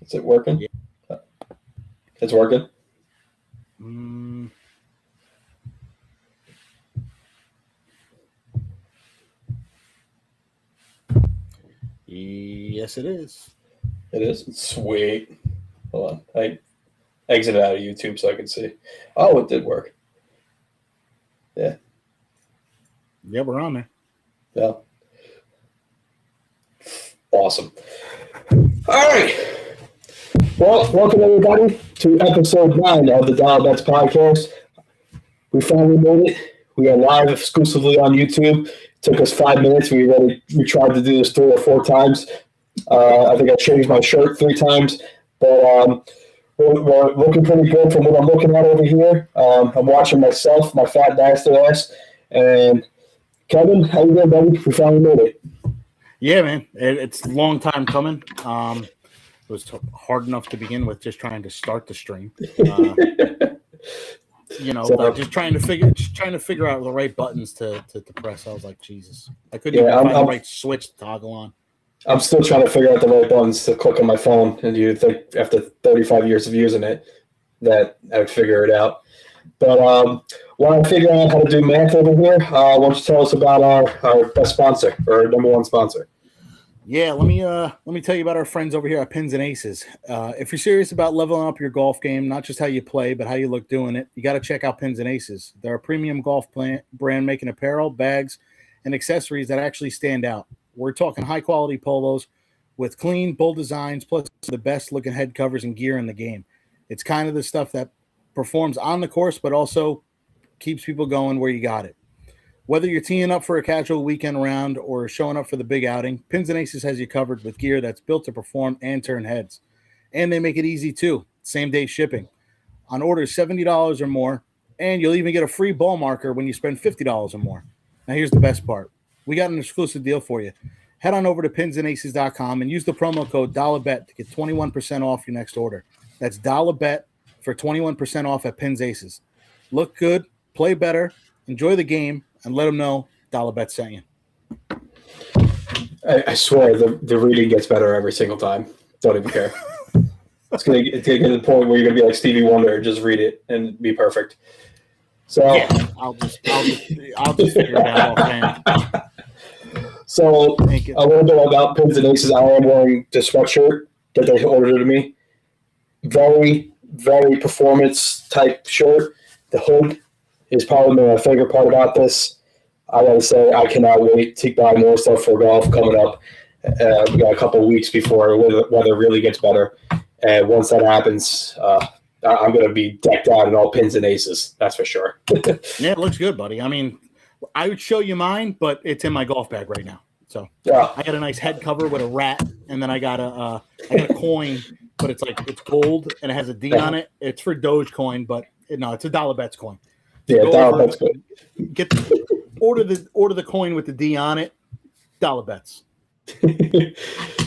Is it working? Yeah. It's working? Yes, it is. It is? Sweet. Hold on. I exited out of YouTube so I can see. Oh, it did work. Yeah. Yeah, we're on there. Yeah. Awesome. All right. Well, welcome everybody to episode 9 of the Dollar Bets podcast. We finally made it. We are live exclusively on YouTube. It took us 5 minutes. We tried to do this 3 or 4 times. I think I changed my shirt 3 times, but we're looking pretty good from what I'm looking at over here. I'm watching myself, my fat bastard ass, and Kevin, how you doing, buddy? We finally made it. Yeah, man. It's a long time coming. It was hard enough to begin with, just trying to start the stream. Just trying to figure out the right buttons to press. I was like, Jesus, I couldn't even find the right switch to toggle on. I'm still trying to figure out the right buttons to click on my phone, and you'd think after 35 years of using it that I would figure it out. But while I figure out how to do math over here, why don't you tell us about our best sponsor, or number one sponsor? Yeah, let me tell you about our friends over here at Pins and Aces. If you're serious about leveling up your golf game, not just how you play, but how you look doing it, you got to check out Pins and Aces. They're a premium golf brand making apparel, bags, and accessories that actually stand out. We're talking high-quality polos with clean, bold designs, plus the best-looking head covers and gear in the game. It's kind of the stuff that performs on the course, but also keeps people going where you got it. Whether you're teeing up for a casual weekend round or showing up for the big outing, Pins and Aces has you covered with gear that's built to perform and turn heads. And they make it easy, too. Same-day shipping. On orders $70 or more, and you'll even get a free ball marker when you spend $50 or more. Now, here's the best part. We got an exclusive deal for you. Head on over to pinsandaces.com and use the promo code DOLLARBET to get 21% off your next order. That's DOLLARBET for 21% off at Pins Aces. Look good, play better, enjoy the game, and let them know DollarBet sent you. I swear the reading gets better every single time. Don't even care. It's gonna get to the point where you're gonna be like Stevie Wonder and just read it and be perfect. So yeah, I'll just figure it out offhand. So a little bit about Pins and Aces. I am wearing the sweatshirt that they ordered to me. Very, very performance type shirt. The hood is probably my favorite part about this. I want to say I cannot wait to buy more stuff for golf coming up. We got a couple of weeks before weather really gets better. And once that happens, I'm going to be decked out in all Pins and Aces. That's for sure. Yeah, it looks good, buddy. I mean, I would show you mine, but it's in my golf bag right now. So yeah. I got a nice head cover with a rat, and then I got a coin, but it's gold and it has a D on it. It's for Dogecoin, but it's a Dollar Bets coin. So yeah, Dollar Bets coin. Order the coin with the D on it. Dollar Bets.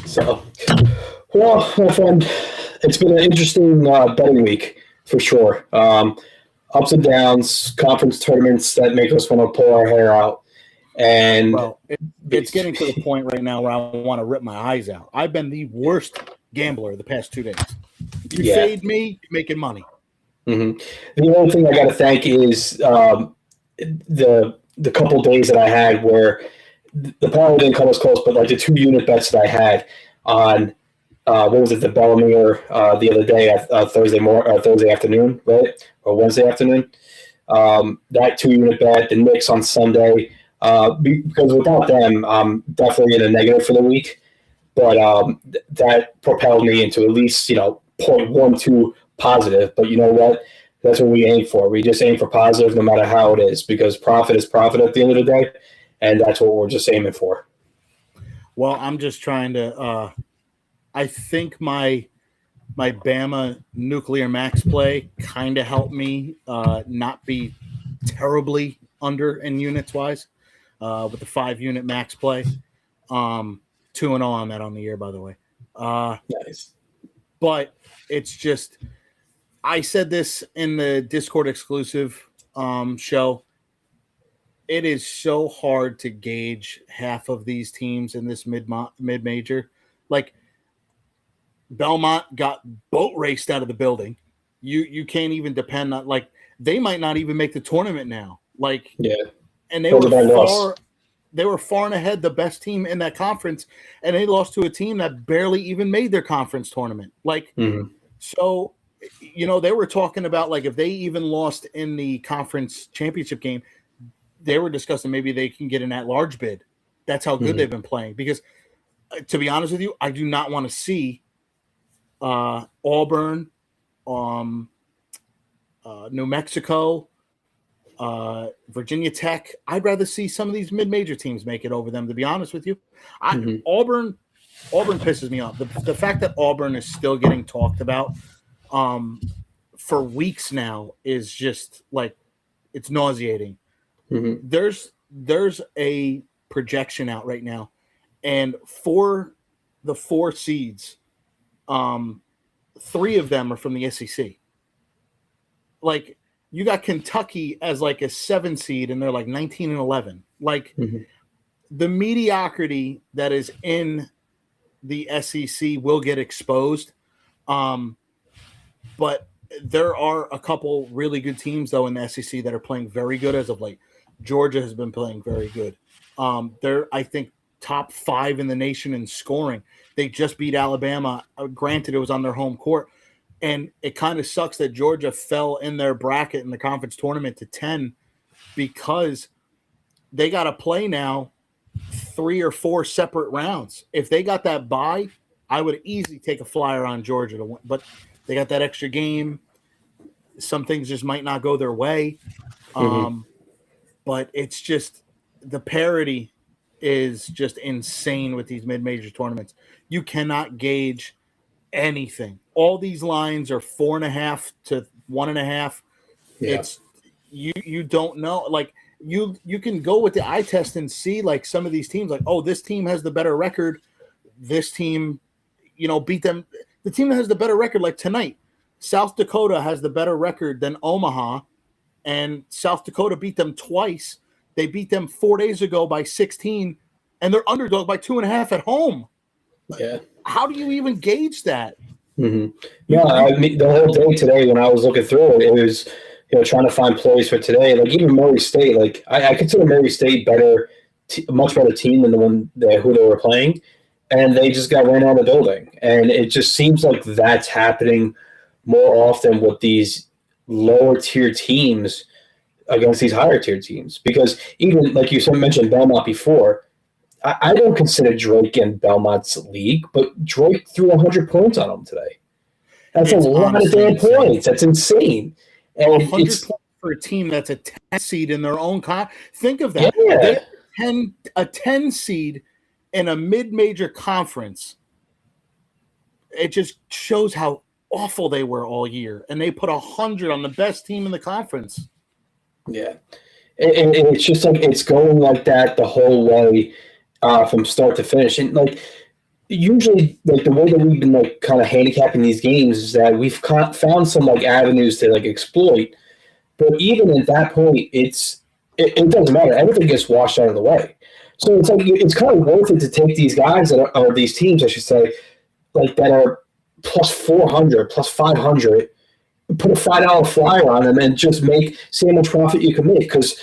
So, well, my friend, it's been an interesting betting week for sure. Ups and downs, conference tournaments that make us want to pull our hair out. And it's getting to the point right now where I want to rip my eyes out. I've been the worst gambler the past 2 days. If you fade me, you're making money. Mm-hmm. The only thing I got to thank is the couple days that I had where the parlay didn't come as close, but like the 2 unit bets that I had on what was it, the Bellamere the other day, Thursday afternoon, right, or Wednesday afternoon. That 2 unit bet, the Knicks on Sunday, because without them, I'm definitely in a negative for the week. But that propelled me into at least 0.12 positive. But you know what? That's what we aim for. We just aim for positive no matter how it is, because profit is profit at the end of the day, and that's what we're just aiming for. Well, I'm just trying to I think my Bama nuclear max play kind of helped me not be terribly under in units wise with the 5 unit max play. 2-0 on that on the year, by the way. Nice. But it's just, I said this in the Discord exclusive show. It is so hard to gauge half of these teams in this mid-major. Like, Belmont got boat raced out of the building. You can't even depend on, like, they might not even make the tournament now. Like, Yeah. And they were far and ahead the best team in that conference, and they lost to a team that barely even made their conference tournament. Like, so, they were talking about, like, if they even lost in the conference championship game, they were discussing maybe they can get an at-large bid. That's how good they've been playing. Because, to be honest with you, I do not want to see Auburn, New Mexico, Virginia Tech. I'd rather see some of these mid-major teams make it over them, to be honest with you. Auburn pisses me off. The fact that Auburn is still getting talked about for weeks now is just, like, it's nauseating. There's a projection out right now, and for the 4 seeds, 3 of them are from the SEC. Like, you got Kentucky as like a 7 seed, and they're like 19 and 11. Like, the mediocrity that is in the SEC will get exposed. But there are a couple really good teams, though, in the SEC that are playing very good as of late. Georgia has been playing very good. They're, I think, top 5 in the nation in scoring. They just beat Alabama. Granted, it was on their home court. And it kind of sucks that Georgia fell in their bracket in the conference tournament to 10, because they got to play now 3 or 4 separate rounds. If they got that bye, I would easily take a flyer on Georgia to win. But they got that extra game. Some things just might not go their way. But it's just, the parity is just insane with these mid-major tournaments. You cannot gauge anything. All these lines are 4.5 to 1.5. Yeah. It's you don't know. Like, you can go with the eye test and see, like, some of these teams, like, oh, this team has the better record. This team, beat them. The team that has the better record, like tonight, South Dakota has the better record than Omaha, and South Dakota beat them twice. They beat them 4 days ago by 16, and they're underdog by 2.5 at home. Yeah. How do you even gauge that? Yeah, the whole day today when I was looking through it, it was, trying to find plays for today. Like, even Murray State, like, I consider Murray State a much better team than the one who they were playing, and they just got ran out of the building. And it just seems like that's happening more often with these lower tier teams against these higher tier teams. Because even, like you mentioned Belmont before, I don't consider Drake in Belmont's league, but Drake threw 100 points on them today. That's a lot of damn points. That's insane. And 100 points for a team that's a 10 seed in their own Think of that. Yeah. They're a 10 seed in a mid-major conference. It just shows how awful they were all year. And they put 100 on the best team in the conference. Yeah. And it's just like, it's going like that the whole way. From start to finish. And, like, usually, like, the way that we've been, like, kind of handicapping these games is that we've found some, like, avenues to, like, exploit. But even at that point, it doesn't matter. Everything gets washed out of the way. So it's like, it's kind of worth it to take these guys or these teams, I should say, like, that are plus 400, plus 500, put a $5 flyer on them and just see how much profit you can make. Because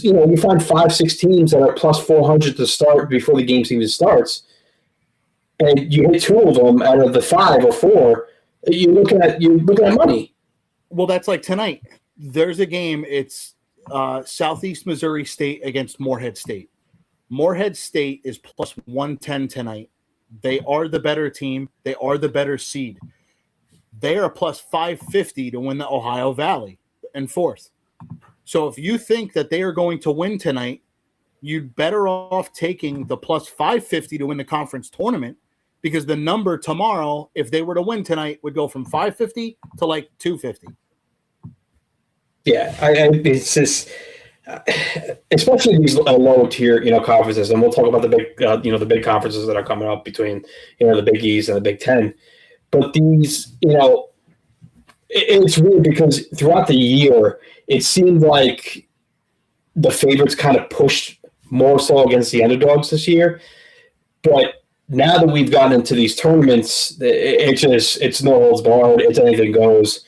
you find 5-6 teams that are plus 400 to start before the game even starts, and you hit 2 of them out of the 5 or 4. You're looking at money. Well, that's like tonight. There's a game. It's Southeast Missouri State against Morehead State. Morehead State is plus 110 tonight. They are the better team. They are the better seed. They are plus 550 to win the Ohio Valley in 4th. So if you think that they are going to win tonight, you'd better off taking the plus 550 to win the conference tournament, because the number tomorrow, if they were to win tonight, would go from 550 to like 250. Yeah, it's just, especially these low tier, conferences, and we'll talk about the big, the big conferences that are coming up between, the Big East and the Big Ten. But these, it's weird because throughout the year, it seemed like the favorites kind of pushed more so against the underdogs this year. But now that we've gotten into these tournaments, it's no holds barred. It's anything goes.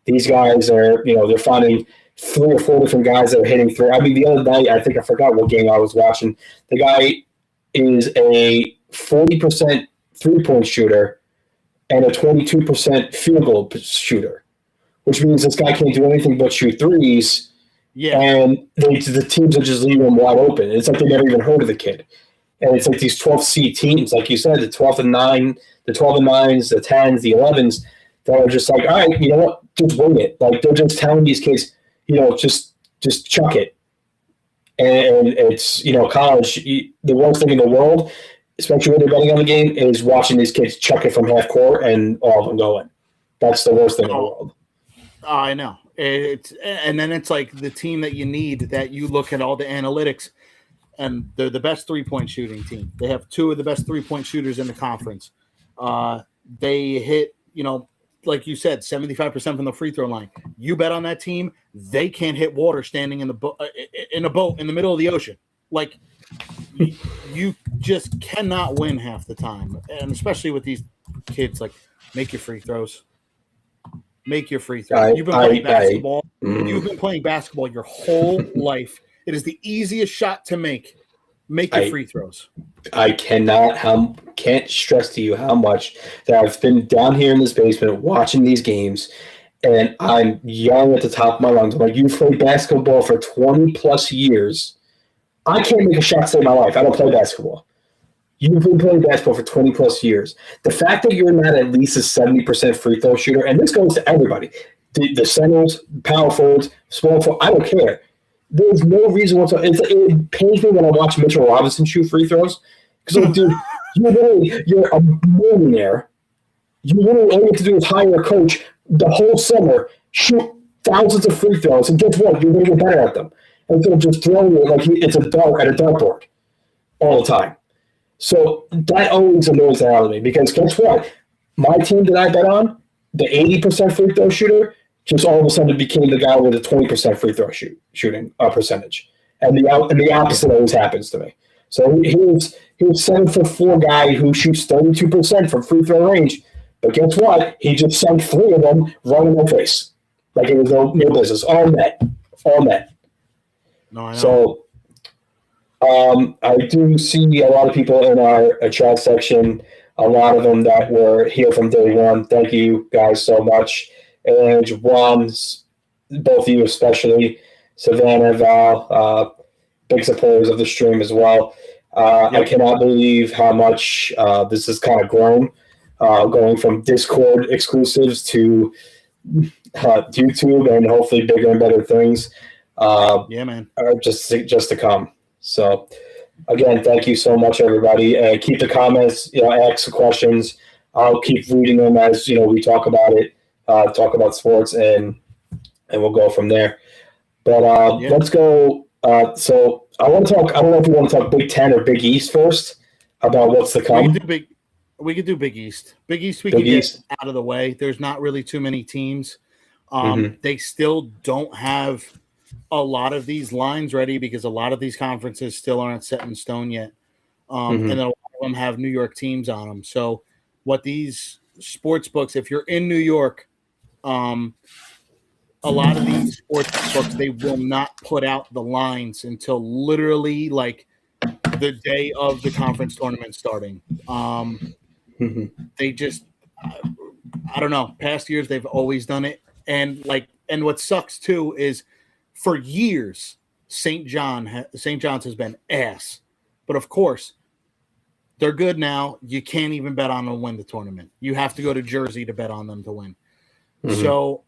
These guys are, they're finding 3 or 4 different guys that are hitting through. I mean, the other night, I think I forgot what game I was watching. The guy is a 40% three-point shooter and a 22% field goal shooter, which means this guy can't do anything but shoot threes. Yeah. And the teams are just leaving him wide open. It's like they never even heard of the kid. And it's like these 12C teams, like you said, the 12 and 9, the 12 and 9s, the 10s, the 11s, that are just like, all right, you know what, just wing it. Like they're just telling these kids, just chuck it. And it's, college, the worst thing in the world, especially when they're betting on the game, is watching these kids chuck it from half court and all of them going. That's the worst thing in the world. I know. And then it's like the team that you need, that you look at all the analytics, and they're the best 3-point shooting team. They have 2 of the best 3-point shooters in the conference. They hit, like you said, 75% from the free throw line. You bet on that team, they can't hit water standing in a boat in the middle of the ocean. Like you just cannot win half the time, and especially with these kids, like make your free throws. Make your free throws. You've been playing basketball. You've been playing basketball your whole life. It is the easiest shot to make. Make your free throws. I can't stress to you how much that I've been down here in this basement watching these games, and I'm yelling at the top of my lungs. I'm like, you've played basketball for 20 plus years. I can't make a shot to save my life. I don't play basketball. You've been playing basketball for 20 plus years. The fact that you're not at least a 70% free throw shooter, and this goes to everybody, the centers, power forwards, small forward, I don't care. There's no reason whatsoever. It pains me when I watch Mitchell Robinson shoot free throws. Because, dude, you're a millionaire. You literally all you have to do is hire a coach the whole summer, shoot thousands of free throws, and guess what? You're going to get better at them. Instead of just throwing it like it's a dart at a dartboard all the time. So that always annoys the hell out of me, because guess what? My team that I bet on, the 80% free throw shooter, just all of a sudden became the guy with a 20% free throw shooting percentage. And the opposite always happens to me. So he was 7'4" guy who shoots 32% from free throw range. But guess what? He just sunk 3 of them right in my face. Like it was no business. All net. No, I know. So I do see a lot of people in our chat section, a lot of them that were here from day one. Thank you guys so much. And Juan, both of you especially, Savannah, Val, big supporters of the stream as well. I cannot believe how much this has kind of grown, going from Discord exclusives to YouTube and hopefully bigger and better things. Man. Are just to come. So, again, thank you so much, everybody. Keep the comments, ask the questions. I'll keep reading them as we talk about it, talk about sports, and we'll go from there. But let's go. So I want to talk. I don't know if you want to talk Big Ten or Big East first about what's to come. We could do Big East. Big East. We can get out of the way. There's not really too many teams. They still don't have a lot of these lines ready because a lot of these conferences still aren't set in stone yet. And then a lot of them have New York teams on them. So what these sports books, if you're in New York, a lot of these sports books, they will not put out the lines until literally like the day of the conference tournament starting. They just, I don't know, past years, they've always done it. And what sucks too is, for years, St. John's has been ass. But of course, they're good now. You can't even bet on them to win the tournament. You have to go to Jersey to bet on them to win. So,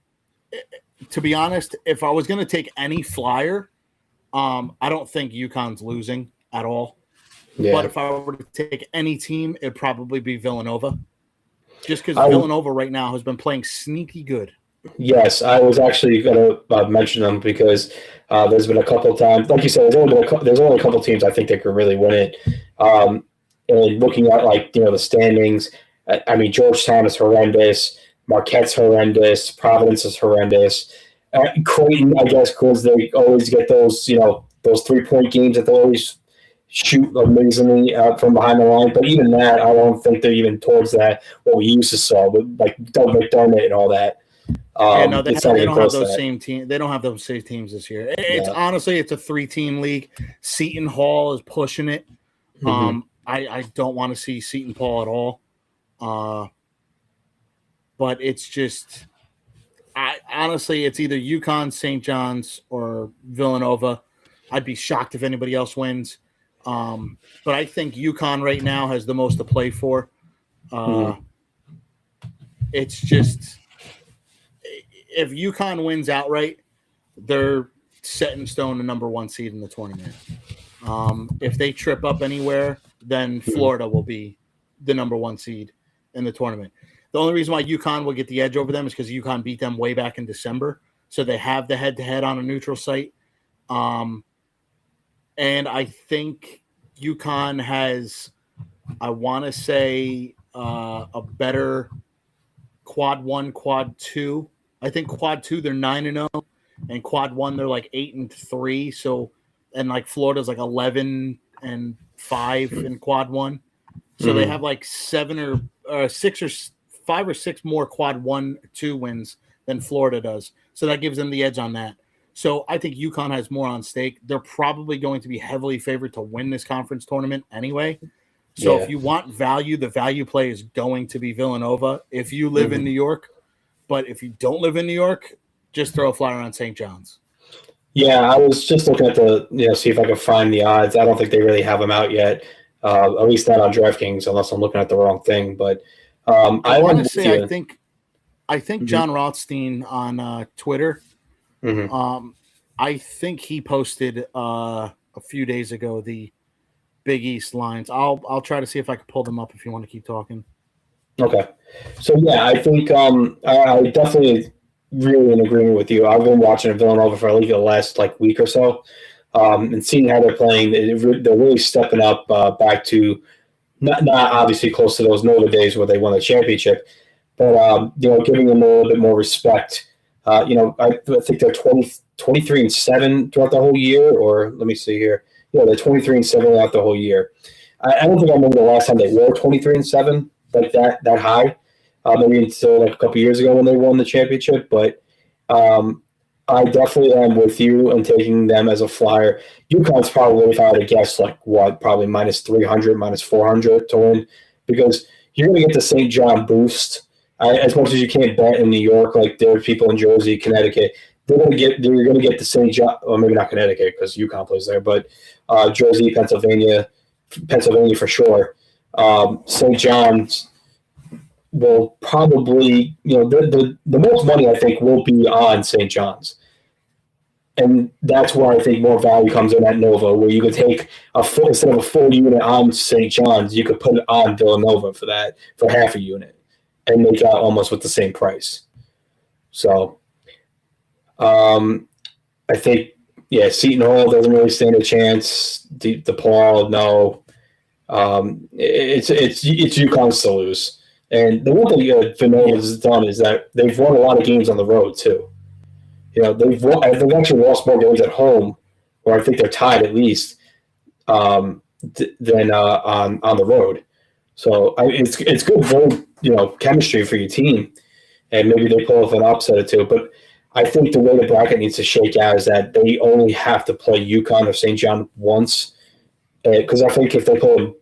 to be honest, if I was going to take any flyer, I don't think UConn's losing at all. Yeah. But if I were to take any team, it'd probably be Villanova. Just because Villanova right now has been playing sneaky good. Yes, I was actually going to mention them because there's been a couple of times, like you said, there's only a couple of teams I think that could really win it. And looking at the standings, I mean Georgetown is horrendous, Marquette's horrendous, Providence is horrendous. Creighton, I guess, because they always get those 3-point games that they always shoot amazingly out from behind the line. But even that, I don't think they're even towards that what we used to saw with like Doug McDermott and all that. No, It's not they even don't have close to those that. same team. They don't have those same teams this year. It's Yeah. honestly, it's a 3-team league. Seton Hall is pushing it. I don't want to see Seton Paul at all. But it's just, honestly, it's either UConn, St. John's, or Villanova. I'd be shocked if anybody else wins. But I think UConn right now has the most to play for. It's just, if UConn wins outright, they're set in stone the number 1 seed in the tournament. If they trip up anywhere, then Florida will be the number 1 seed in the tournament. The only reason why UConn will get the edge over them is because UConn beat them way back in December. So they have the head-to-head on a neutral site. And I think UConn has, I want to say, a better quad 1, quad 2. I think quad 2, they're 9-0. And quad 1, they're like 8-3. So, and like Florida's like 11-5 in quad 1. So they have like 7 or 6 or 5 or 6 more quad 1, 2 wins than Florida does. So that gives them the edge on that. So I think UConn has more on stake. They're probably going to be heavily favored to win this conference tournament anyway. So if you want value, the value play is going to be Villanova if you live in New York. But if you don't live in New York, just throw a flyer on St. John's. Yeah, I was just looking at see if I could find the odds. I don't think they really have them out yet, at least not on DraftKings, unless I'm looking at the wrong thing. But I want to say, I think John Rothstein on Twitter, I think he posted a few days ago the Big East lines. I'll try to see if I can pull them up if you want to keep talking. Okay. So, yeah, I think I definitely really in agreement with you. I've been watching Villanova for the last week or so, and seeing how they're playing. They're really stepping up back to not obviously close to those Nova days where they won the championship, but giving them a little bit more respect. I think they're 23-7 throughout the whole year, or let me see here. Yeah, they're 23-7 throughout the whole year. I don't think I remember the last time they were 23-7 like that high. Maybe until a couple years ago when they won the championship, but I definitely am with you and taking them as a flyer. UConn's probably, if I had to guess, probably minus 300, minus 400 to win, because you're going to get the St. John boost. As much as you can't bet in New York, like there are people in Jersey, Connecticut, you're going to get the St. John, or maybe not Connecticut because UConn plays there, but Jersey, Pennsylvania for sure. St. John's will probably, the most money I think will be on St. John's. And that's where I think more value comes in at Nova, where you could take instead of a full unit on St. John's, you could put it on Villanova for half a unit and make out almost with the same price. So I think, Seton Hall doesn't really stand a chance. DePaul, no. It's UConn's to lose. And the one thing Villanova has done is that they've won a lot of games on the road too. They've actually lost more games at home, or I think they're tied at least, than on the road. So it's good road chemistry for your team, and maybe they pull off an upset or two. But I think the way the bracket needs to shake out is that they only have to play UConn or St. John once, because I think if they play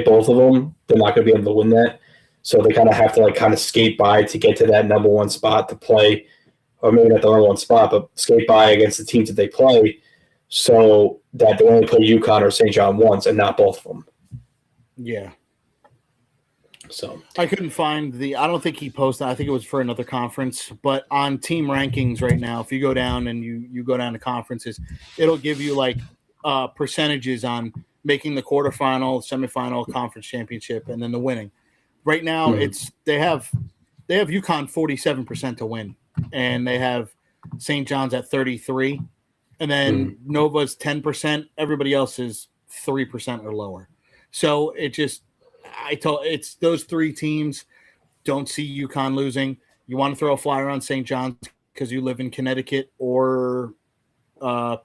both of them, they're not going to be able to win that. So they kind of have to skate by to get to that number 1 spot to play, or maybe not the number 1 spot, but skate by against the teams that they play, so that they only play UConn or St. John once and not both of them. Yeah. So I couldn't find I don't think he posted. I think it was for another conference, but on team rankings right now, if you go down and you go down to conferences, it'll give you percentages on making the quarterfinal, semifinal, conference championship, and then the winning. Right now, they have UConn 47% to win, and they have St. John's at 33%, and then Nova's 10%. Everybody else is 3% or lower. So it's those 3 teams. Don't see UConn losing. You want to throw a flyer on St. John's because you live in Connecticut or PA,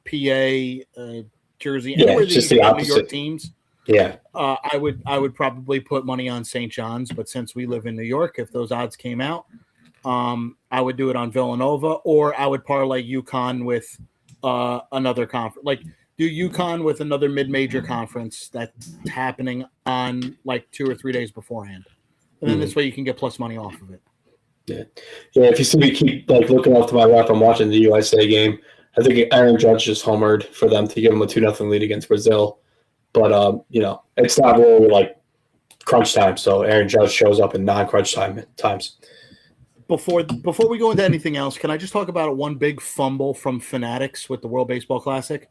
jersey. Yeah, Anywhere that just you the get New opposite. York teams, Yeah. I would probably put money on St. John's. But since we live in New York, if those odds came out, I would do it on Villanova, or I would parlay UConn with another conference. Like do UConn with another mid-major conference that's happening on like 2 or 3 days beforehand. And then this way you can get plus money off of it. Yeah. If you see me keep like looking off to my left, I'm watching the USA game. I think Aaron Judge just homered for them to give them a 2-0 lead against Brazil. But it's not really like crunch time, so Aaron Judge shows up in non-crunch times. Before we go into anything else, can I just talk about one big fumble from Fanatics with the World Baseball Classic?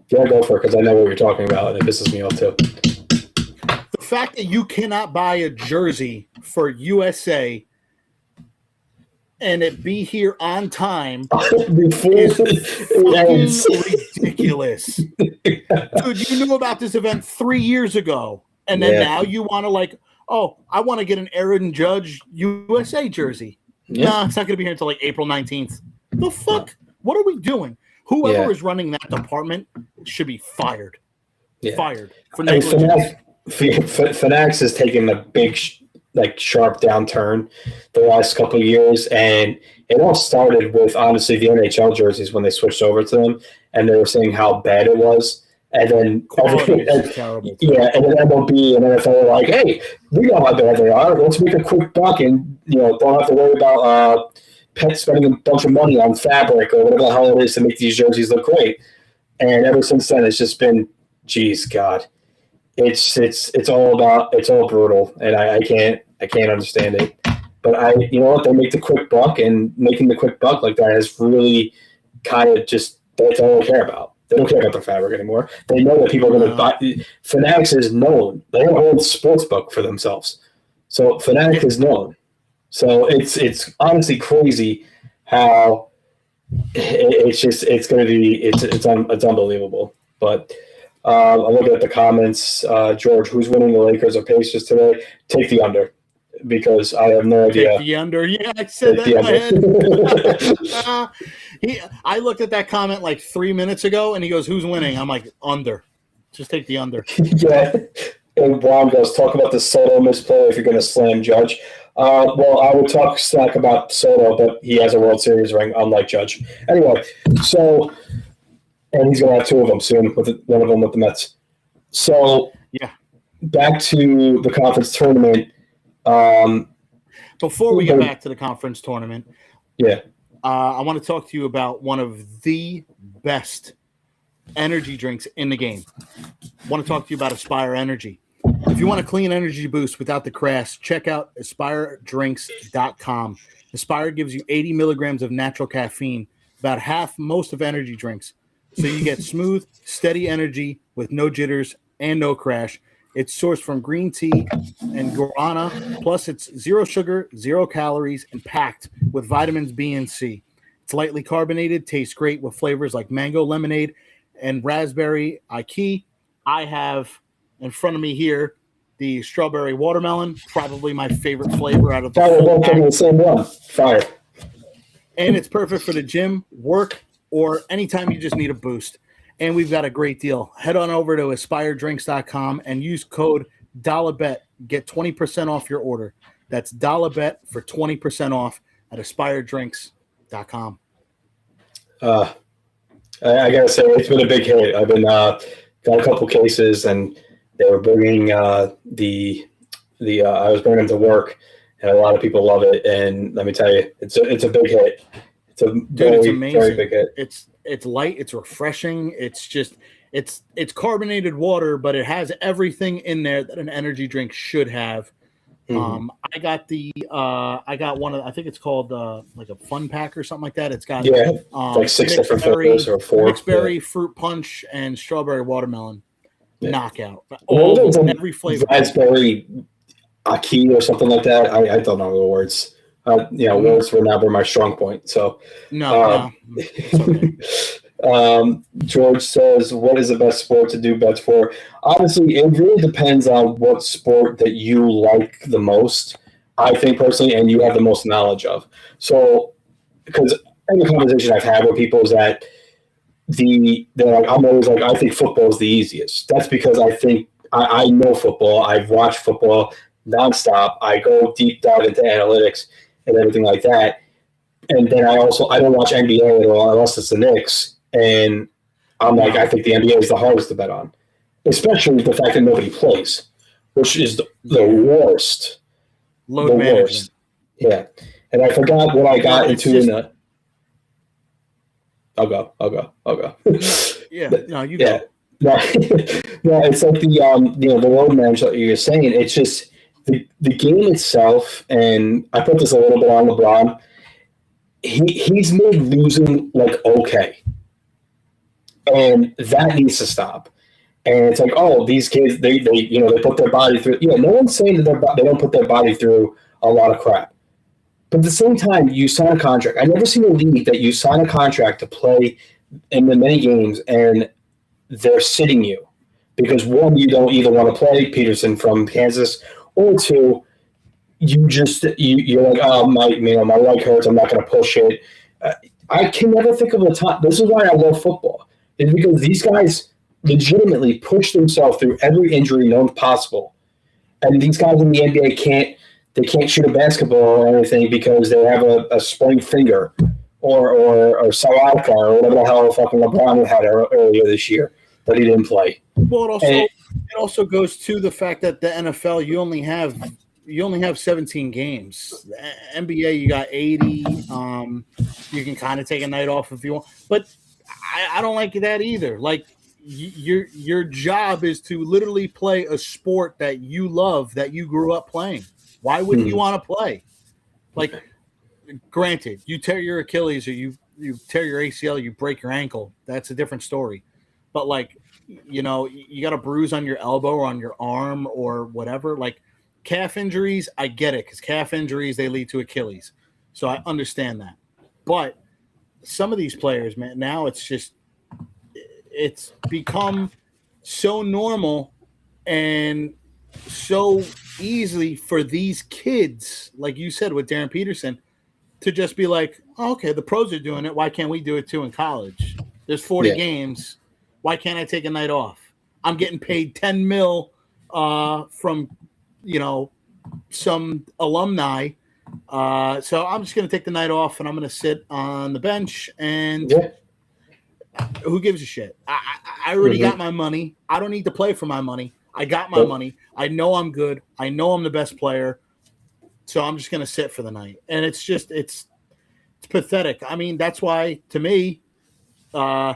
Yeah, go for it, because I know what you're talking about, and it pisses me off too. The fact that you cannot buy a jersey for USA and it be here on time is fucking ridiculous. Dude, you knew about this event 3 years ago, and then now you want to I want to get an Aaron Judge USA jersey. Yeah. No, it's not going to be here until like April 19th. The fuck? What are we doing? Whoever is running that department should be fired. Yeah. Fired for negligence. Fanatics has taken a big, sharp downturn the last couple of years, and it all started with honestly the NHL jerseys when they switched over to them, and they were saying how bad it was. And then terrible. Yeah, and then MLB and NFL were like, "Hey, we know how bad they are. Let's make a quick buck, and don't have to worry about spending a bunch of money on fabric or whatever the hell it is to make these jerseys look great." And ever since then, it's just been, geez, God, it's all brutal, and I can't understand it. But you know what? They make the quick buck, and making the quick buck like that is really kind of just that's all they care about. They don't care about the fabric anymore. They know that people are going to buy. Fanatics is known. They have a whole sports book for themselves. So Fanatics is known. So it's honestly crazy how it's going to be it's unbelievable. But I'm looking at the comments. George, who's winning, the Lakers or Pacers today? Take the under, because I have no idea. Take the under. Yeah, I said that in my head. I looked at that comment like 3 minutes ago, and he goes, "Who's winning?" I'm like, "Under." Just take the under. Yeah. And Brown goes, talk about the Soto misplay if you're going to slam Judge. Well, I would talk slack about Soto, but he has a World Series ring, unlike Judge. Anyway, so, and he's going to have two of them soon, one of them with the Mets. So, back to the conference tournament. Before we get back to the conference tournament, I want to talk to you about one of the best energy drinks in the game. I want to talk to you about Aspire Energy. If you want a clean energy boost without the crash, check out AspireDrinks.com. Aspire gives you 80 milligrams of natural caffeine, about half most of energy drinks. So you get smooth, steady energy with no jitters and no crash. It's sourced from green tea and guarana, plus it's zero sugar, 0 calories, and packed with vitamins B and C. It's lightly carbonated, tastes great with flavors like mango lemonade and raspberry IKEA. I have in front of me here the strawberry watermelon, probably my favorite flavor out of the same one. Fire. And it's perfect for the gym, work, or anytime you just need a boost. And we've got a great deal. Head on over to AspireDrinks.com and use code DOLLARBET. Get 20% off your order. That's DOLLARBET for 20% off at AspireDrinks.com. I gotta say, it's been a big hit. I've been got a couple cases, and they were bringing I was bringing them to work, and a lot of people love it. And let me tell you, it's a big hit. It's amazing. Very big hit. It's light. It's refreshing. It's carbonated water, but it has everything in there that an energy drink should have. Mm-hmm. I got one of, I think it's called like a fun pack or something like that. It's got like 6 different flavors or 4. Mixed berry, fruit punch, and strawberry watermelon. Knockout. Every flavor. Raspberry IKEA or something like that. I don't know the words. Words were never my strong point. So no. It's okay. George says, what is the best sport to do bets for? Honestly, it really depends on what sport that you like the most, I think personally, and you have the most knowledge of. So, because any conversation I've had with people is that they're like, I'm always like, I think football is the easiest. That's because I think I know football. I've watched football nonstop. I go deep dive into analytics and everything like that. And then I don't watch NBA at all unless it's the Knicks. And I'm like, I think the NBA is the hardest to bet on, especially the fact that nobody plays, which is the worst. Load management. Yeah. And I forgot what I got into in the. I'll go. Yeah, no, you go. No, it's like the load management that you're saying. It's just the game itself, and I put this a little bit on LeBron. He's made losing like okay, and that needs to stop. And it's like, oh, these kids, they put their body through. No one's saying that they don't put their body through a lot of crap. But at the same time, you sign a contract. I've never seen a league that you sign a contract to play in the many games and they're sitting you because one, you don't either want to play Peterson from Kansas, or two, you're like, oh my leg hurts. I'm not going to push it. I can never think of a time. This is why I love football. It's because these guys legitimately push themselves through every injury known possible, and these guys in the NBA can't shoot a basketball or anything because they have a sprained finger or sciatica or whatever the hell fucking LeBron had earlier this year that he didn't play. Well, it also goes to the fact that the NFL you only have 17 games. The NBA you got 80. You can kind of take a night off if you want, but I don't like that either. Like your job is to literally play a sport that you love, that you grew up playing. Why wouldn't you want to play? Like, granted, you tear your Achilles or you tear your ACL, you break your ankle. That's a different story. But, like, you got a bruise on your elbow or on your arm or whatever. Like, calf injuries, I get it, because calf injuries, they lead to Achilles. So I understand that. But some of these players, man, now it's become so normal and so easily for these kids, like you said with Darren Peterson, to just be like, oh, okay, the pros are doing it. Why can't we do it too in college? There's 40 games. Why can't I take a night off? I'm getting paid $10 million from, some alumni. So I'm just going to take the night off and I'm going to sit on the bench and who gives a shit? I already got my money. I don't need to play for my money. I got my money. I know I'm good. I know I'm the best player. So I'm just going to sit for the night. And it's pathetic. I mean, that's why, to me, I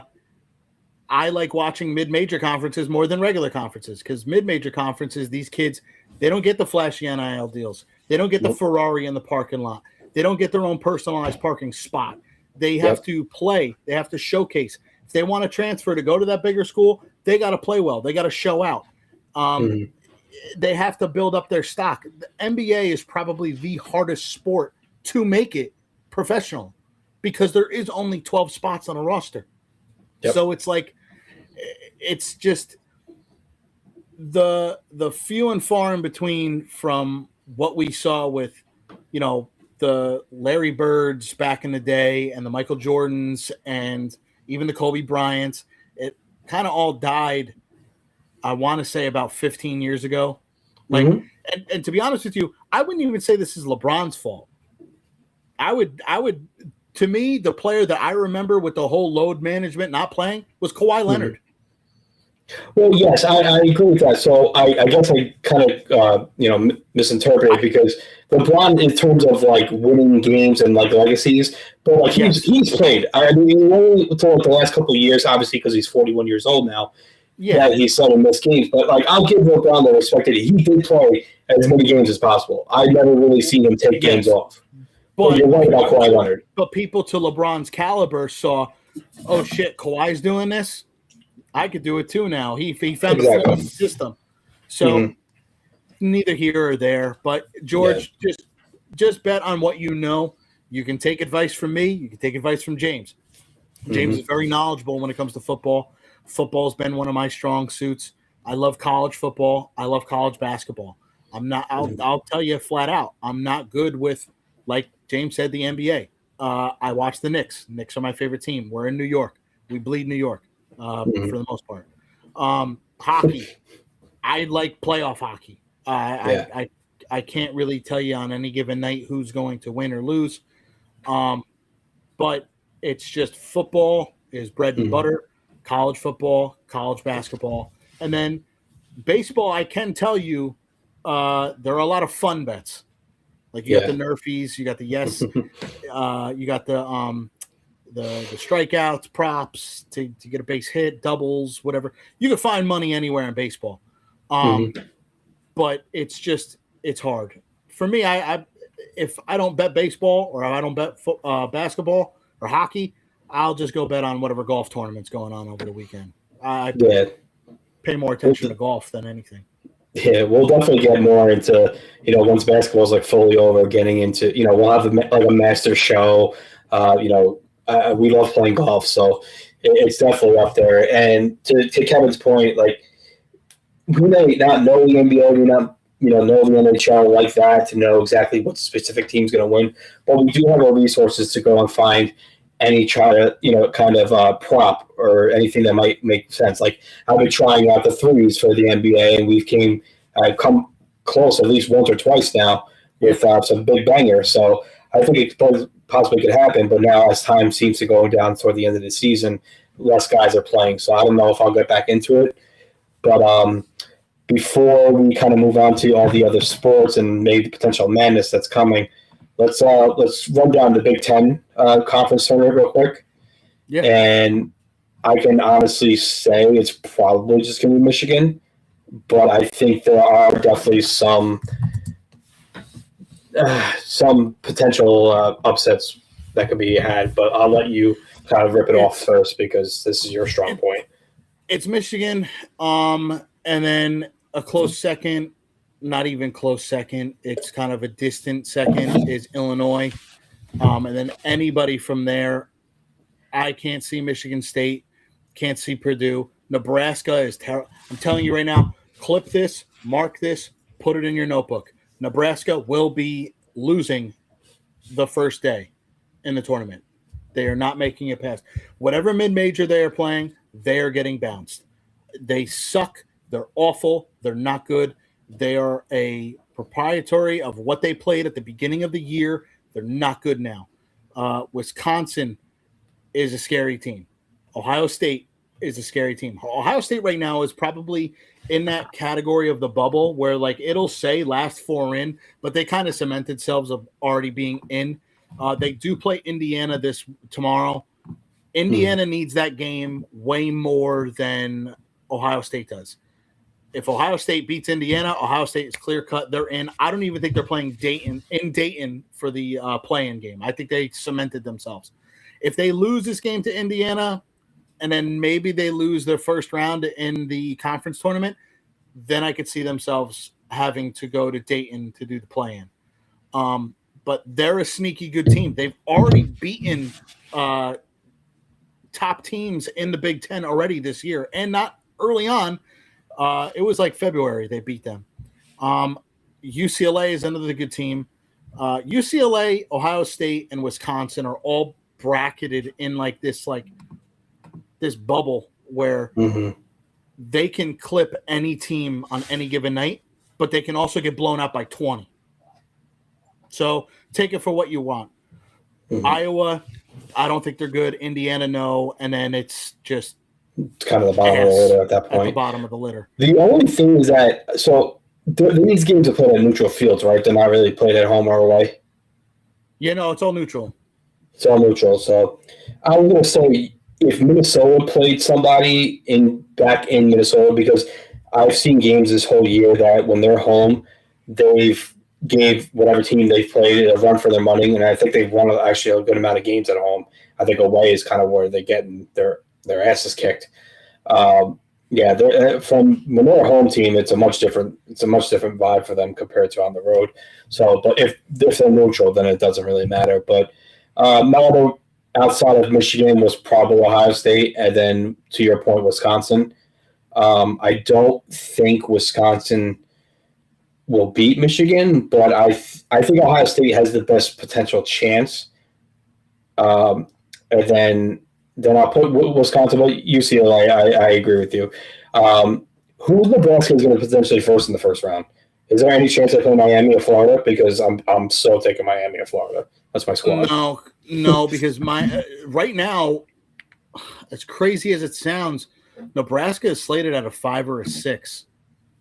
like watching mid-major conferences more than regular conferences, because mid-major conferences, these kids, they don't get the flashy NIL deals. They don't get the Ferrari in the parking lot. They don't get their own personalized parking spot. They have to play. They have to showcase. If they want to transfer to go to that bigger school, they got to play well. They got to show out. They have to build up their stock. The NBA is probably the hardest sport to make it professional because there is only 12 spots on a roster. So it's like, it's just the few and far in between from what we saw with, the Larry Birds back in the day and the Michael Jordans and even the Kobe Bryants. It kind of all died, I want to say, about 15 years ago. Like, and to be honest with you, I wouldn't even say this is LeBron's fault. I would, to me, the player that I remember with the whole load management not playing was Kawhi Leonard. Well, yes, I agree with that. So I guess I kind of, misinterpreted because LeBron, in terms of like winning games and like legacies, but like he's played. I mean, only for like the last couple of years, obviously, because he's 41 years old now. Yeah, he's starting to miss games, but like I'll give LeBron the respect that he did play as many games as possible. I've never really seen him take games off. But you're right about Kawhi Leonard. But people to LeBron's caliber saw, oh shit, Kawhi's doing this. I could do it too now. He found a flaw in the system. So neither here or there. But George, just bet on what you know. You can take advice from me. You can take advice from James. James is very knowledgeable when it comes to football. Football's been one of my strong suits. I love college football. I love college basketball. I'll tell you flat out, I'm not good with, like James said, the NBA. I watch the Knicks. Knicks are my favorite team. We're in New York. We bleed New York for the most part. Hockey, I like playoff hockey. I can't really tell you on any given night who's going to win or lose. But it's just football is bread and butter, college football, college basketball. And then baseball, I can tell you there are a lot of fun bets. Like you got the Nerfies, you got the you got the strikeouts, props to get a base hit, doubles, whatever. You can find money anywhere in baseball. But it's hard. For me, I if I don't bet baseball or I don't bet basketball or hockey, I'll just go bet on whatever golf tournament's going on over the weekend. I pay more attention to golf than anything. Yeah, we'll definitely get more into, once basketball's like fully over, getting into, we'll have a master show. We love playing golf, so it's definitely up there. And to Kevin's point, like, we may not know the NBA, we not know the NHL like that to know exactly what specific team's going to win, but we do have our resources to go and find any kind of prop or anything that might make sense. Like, I've been trying out the threes for the NBA, and we've come close at least once or twice now with some big bangers. So I think it possibly could happen, but now as time seems to go down toward the end of the season, less guys are playing. So I don't know if I'll get back into it. But before we kind of move on to all the other sports and maybe the potential madness that's coming, let's run down the Big Ten conference tournament real quick. Yeah. And I can honestly say it's probably just going to be Michigan, but I think there are definitely some potential upsets that could be had. But I'll let you kind of rip it off first because this is your strong point. It's Michigan, and then a close second. Not even close second. It's kind of a distant second is Illinois. And then anybody from there, I can't see Michigan State, can't see Purdue. Nebraska is terrible. I'm telling you right now, clip this, mark this, put it in your notebook. Nebraska will be losing the first day in the tournament. They are not making it past. Whatever mid-major they are playing, they are getting bounced. They suck. They're awful. They're not good. They are a proprietary of what they played at the beginning of the year. They're not good now. Wisconsin is a scary team. Ohio State is a scary team. Ohio State right now is probably in that category of the bubble where, like, it'll say last four in, but they kind of cement themselves of already being in. They do play Indiana tomorrow. Indiana needs that game way more than Ohio State does. If Ohio State beats Indiana, Ohio State is clear cut. They're in. I don't even think they're playing Dayton for the play-in game. I think they cemented themselves. If they lose this game to Indiana, and then maybe they lose their first round in the conference tournament, then I could see themselves having to go to Dayton to do the play-in. But they're a sneaky good team. They've already beaten top teams in the Big Ten already this year, and not early on. It was like February they beat them. UCLA is another good team. UCLA, Ohio State, and Wisconsin are all bracketed in this bubble where they can clip any team on any given night, but they can also get blown out by 20. So take it for what you want. Iowa, I don't think they're good. Indiana, no. And then it's just kind of the bottom of the litter at that point. At the bottom of the litter. The only thing is that these games are played at neutral fields, right? They're not really played at home or away. Yeah, no, it's all neutral. It's all neutral. So I was going to say if Minnesota played somebody back in Minnesota, because I've seen games this whole year that when they're home, they've gave whatever team they've played a run for their money, and I think they've won actually a good amount of games at home. I think away is kind of where they're getting their asses kicked. From when they're a home team, it's a much different vibe for them compared to on the road. So, but if they're neutral, then it doesn't really matter. But my other outside of Michigan was probably Ohio State, and then to your point, Wisconsin. I don't think Wisconsin will beat Michigan, but I think Ohio State has the best potential chance. And then Then I'll put Wisconsin, but UCLA. I agree with you. Who Nebraska is going to potentially first in the first round? Is there any chance they play Miami or Florida? Because I'm so taking Miami or Florida. That's my squad. No, because right now, as crazy as it sounds, Nebraska is slated at a 5 or a 6.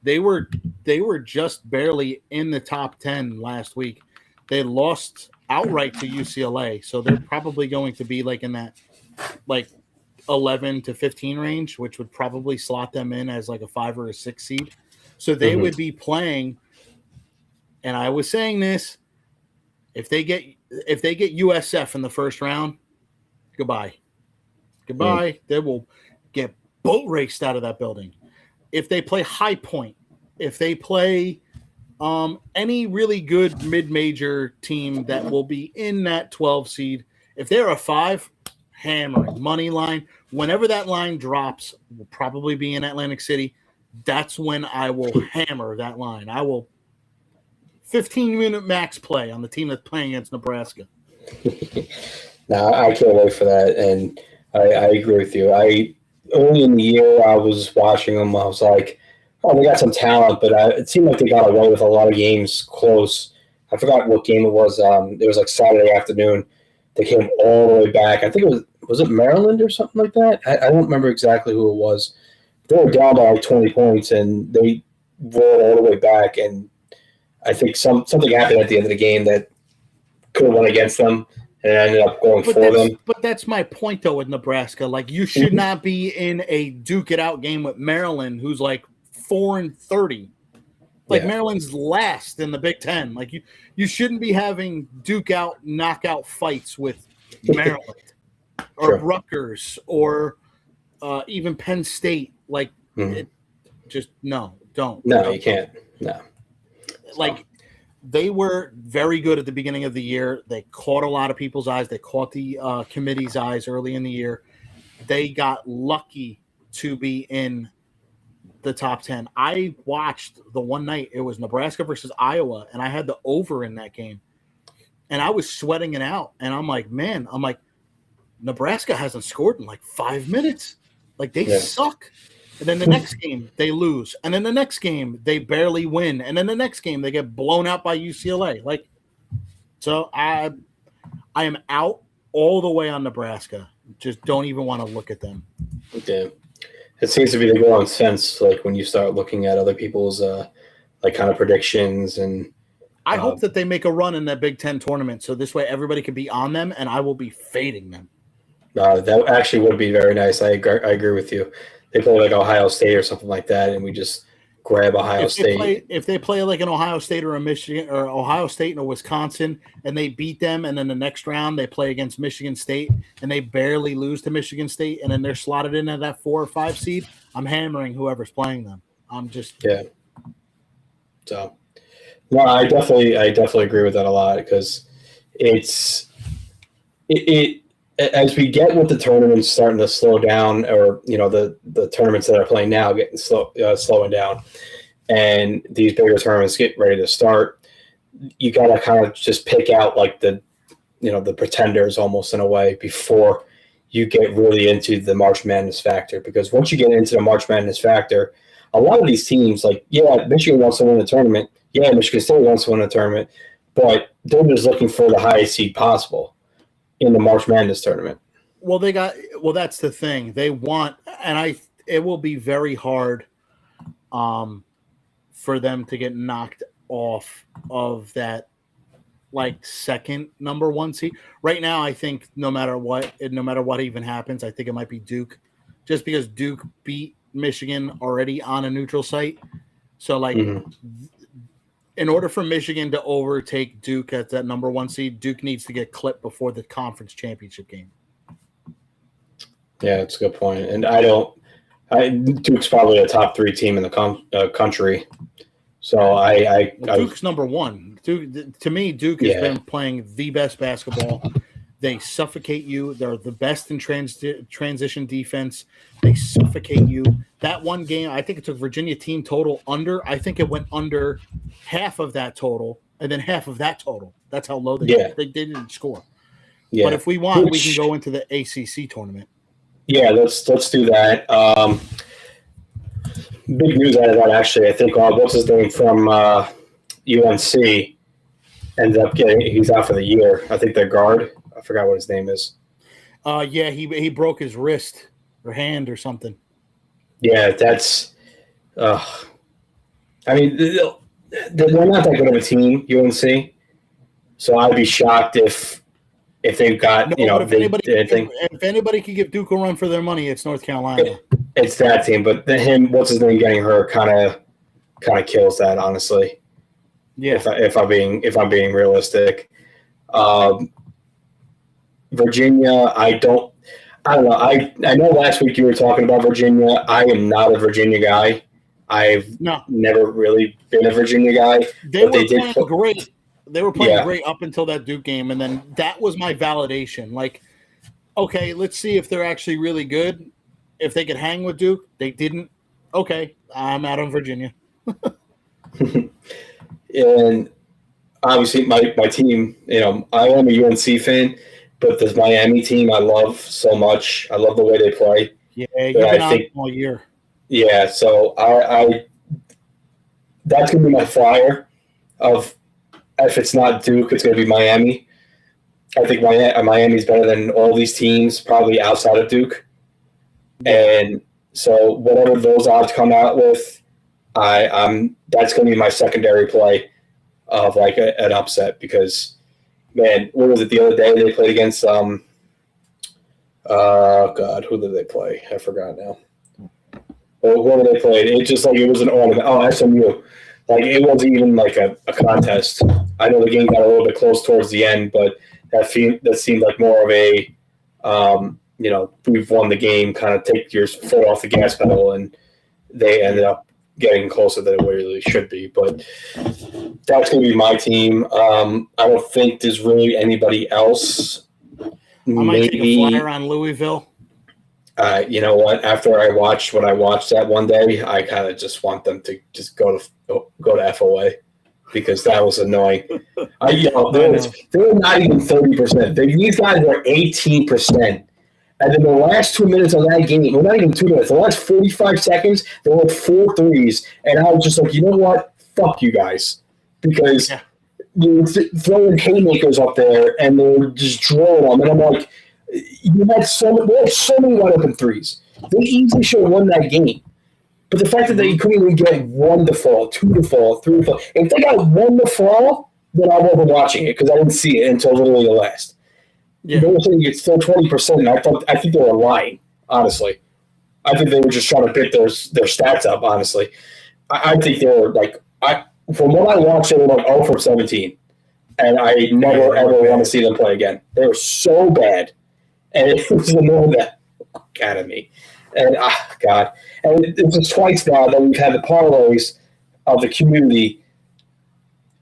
They were just barely in the top 10 last week. They lost outright to UCLA, so they're probably going to be like in that 11 to 15 range, which would probably slot them in as like a 5 or a 6 seed. So they would be playing, and I was saying this, if they get USF in the first round, goodbye. They will get boat raced out of that building. If they play High Point, if they play any really good mid-major team that will be in that 12 seed, if they're a 5, hammering money line. Whenever that line drops, will probably be in Atlantic City. That's when I will hammer that line. I will 15-minute max play on the team that's playing against Nebraska. No, I can't wait for that, and I agree with you. Early in the year, I was watching them. I was like, oh, they got some talent, but it seemed like they got away with a lot of games close. I forgot what game it was. It was like Saturday afternoon. They came all the way back. I think it was it Maryland or something like that? I don't remember exactly who it was. They were down by like 20 points, and they rolled all the way back. And I think something happened at the end of the game that could have went against them, and it ended up going for them. But that's my point, though, with Nebraska. Like, you should not be in a duke-it-out game with Maryland, who's like 4-30. Like, Maryland's last in the Big Ten. Like, you shouldn't be having duke-out, knockout fights with Maryland or Rutgers or even Penn State. Like, don't. No, you can't. No. Like, they were very good at the beginning of the year. They caught a lot of people's eyes. They caught the committee's eyes early in the year. They got lucky to be in the top 10. I watched the one night. It was Nebraska versus Iowa, and I had the over in that game. And I was sweating it out. And I'm like, Nebraska hasn't scored in like 5 minutes. Like, they suck. And then the next game, they lose. And then the next game, they barely win. And then the next game, they get blown out by UCLA. Like, so I am out all the way on Nebraska. Just don't even want to look at them. Okay. It seems to be the going sense, like when you start looking at other people's like kind of predictions. And I hope that they make a run in that Big Ten tournament, so this way everybody can be on them, and I will be fading them. That actually would be very nice. I agree with you. They play like Ohio State or something like that, and we just grab Ohio State. If they play like an Ohio State or a Michigan or Ohio State and a Wisconsin, and they beat them, and then the next round they play against Michigan State, and they barely lose to Michigan State, and then they're slotted in at that 4 or 5 seed, I'm hammering whoever's playing them. I'm just So, no, I definitely agree with that a lot because it as we get with the tournaments starting to slow down, or the tournaments that are playing now getting slowing down, and these bigger tournaments get ready to start, you got to kind of just pick out like the pretenders almost in a way before you get really into the March Madness factor. Because once you get into the March Madness factor, a lot of these teams, like, Michigan wants to win the tournament. Yeah, Michigan State wants to win the tournament, but they're just looking for the highest seed possible in the March Madness tournament. Well, that's the thing. They want, and it will be very hard for them to get knocked off of that like second number 1 seed. Right now, I think no matter what even happens, I think it might be Duke, just because Duke beat Michigan already on a neutral site. So like in order for Michigan to overtake Duke at that number 1 seed, Duke needs to get clipped before the conference championship game. Yeah, that's a good point. And Duke's probably a top 3 team in the country. So Duke's number 1. To me, Duke has been playing the best basketball. They suffocate you. They're the best in transition defense. They suffocate you. That one game, I think it took Virginia team total under. I think it went under half of that total and then half of that total. That's how low they didn't score. Yeah. But if we want, we can go into the ACC tournament. Yeah, let's do that. Big news out of that, actually. I think what's his name from UNC ended up he's out for the year. I think their guard. I forgot what his name is. Yeah, he broke his wrist or hand or something. Yeah, that's. I mean, they're not that good of a team, UNC. So I'd be shocked if they've got if anybody could give Duke a run for their money, it's North Carolina. It's that team, but what's his name, getting hurt kind of kills that, honestly. Yeah. If I'm being realistic, Virginia, I don't know. I know last week you were talking about Virginia. I am not a Virginia guy. I've never really been a Virginia guy. They were playing great. They were playing great up until that Duke game, and then that was my validation. Like, okay, let's see if they're actually really good. If they could hang with Duke, they didn't. Okay, I'm out on Virginia. And obviously, my team, I am a UNC fan, but this Miami team I love so much. I love the way they play. Yeah, you've been on all year. Yeah, so I that's going to be my flyer of if it's not Duke, it's going to be Miami. I think Miami's better than all these teams, probably outside of Duke. And so whatever those odds come out with, that's going to be my secondary play of like an upset because, man, what was it the other day they played against? Who did they play? I forgot now. Whoever they played, it just like it was an ornament. Oh, SMU. Like it wasn't even like a contest. I know the game got a little bit close towards the end, but that seemed like more of a we've won the game, kind of take your foot off the gas pedal, and they ended up getting closer than it really should be. But that's going to be my team. I don't think there's really anybody else. I might take a flyer on Louisville. You know what? After I watched what I watched that one day, I kind of just want them to just go to FOA because that was annoying. They were not even 30%. These guys were 18%. And then the last 2 minutes of that game, well, not even 2 minutes, the last 45 seconds, they were 4 threes. And I was just like, you know what? Fuck you guys. Because you were throwing haymakers up there and they were just drawing them. And I'm like, we had so many wide open threes. They easily should have won that game. But the fact that you couldn't even get one to fall, two to fall, three to fall. If they got one to fall, then I wasn't watching it because I didn't see it until literally the last. Yeah. They were saying it's still 20%. And I think they were lying, honestly. I think they were just trying to pick their stats up, honestly. I think they were like, from what I watched, they were like 0 for 17. And I never, ever want to see them play again. They were so bad. And it was annoying that out of me. And, God. And it's just twice now that we've had the parlays of the community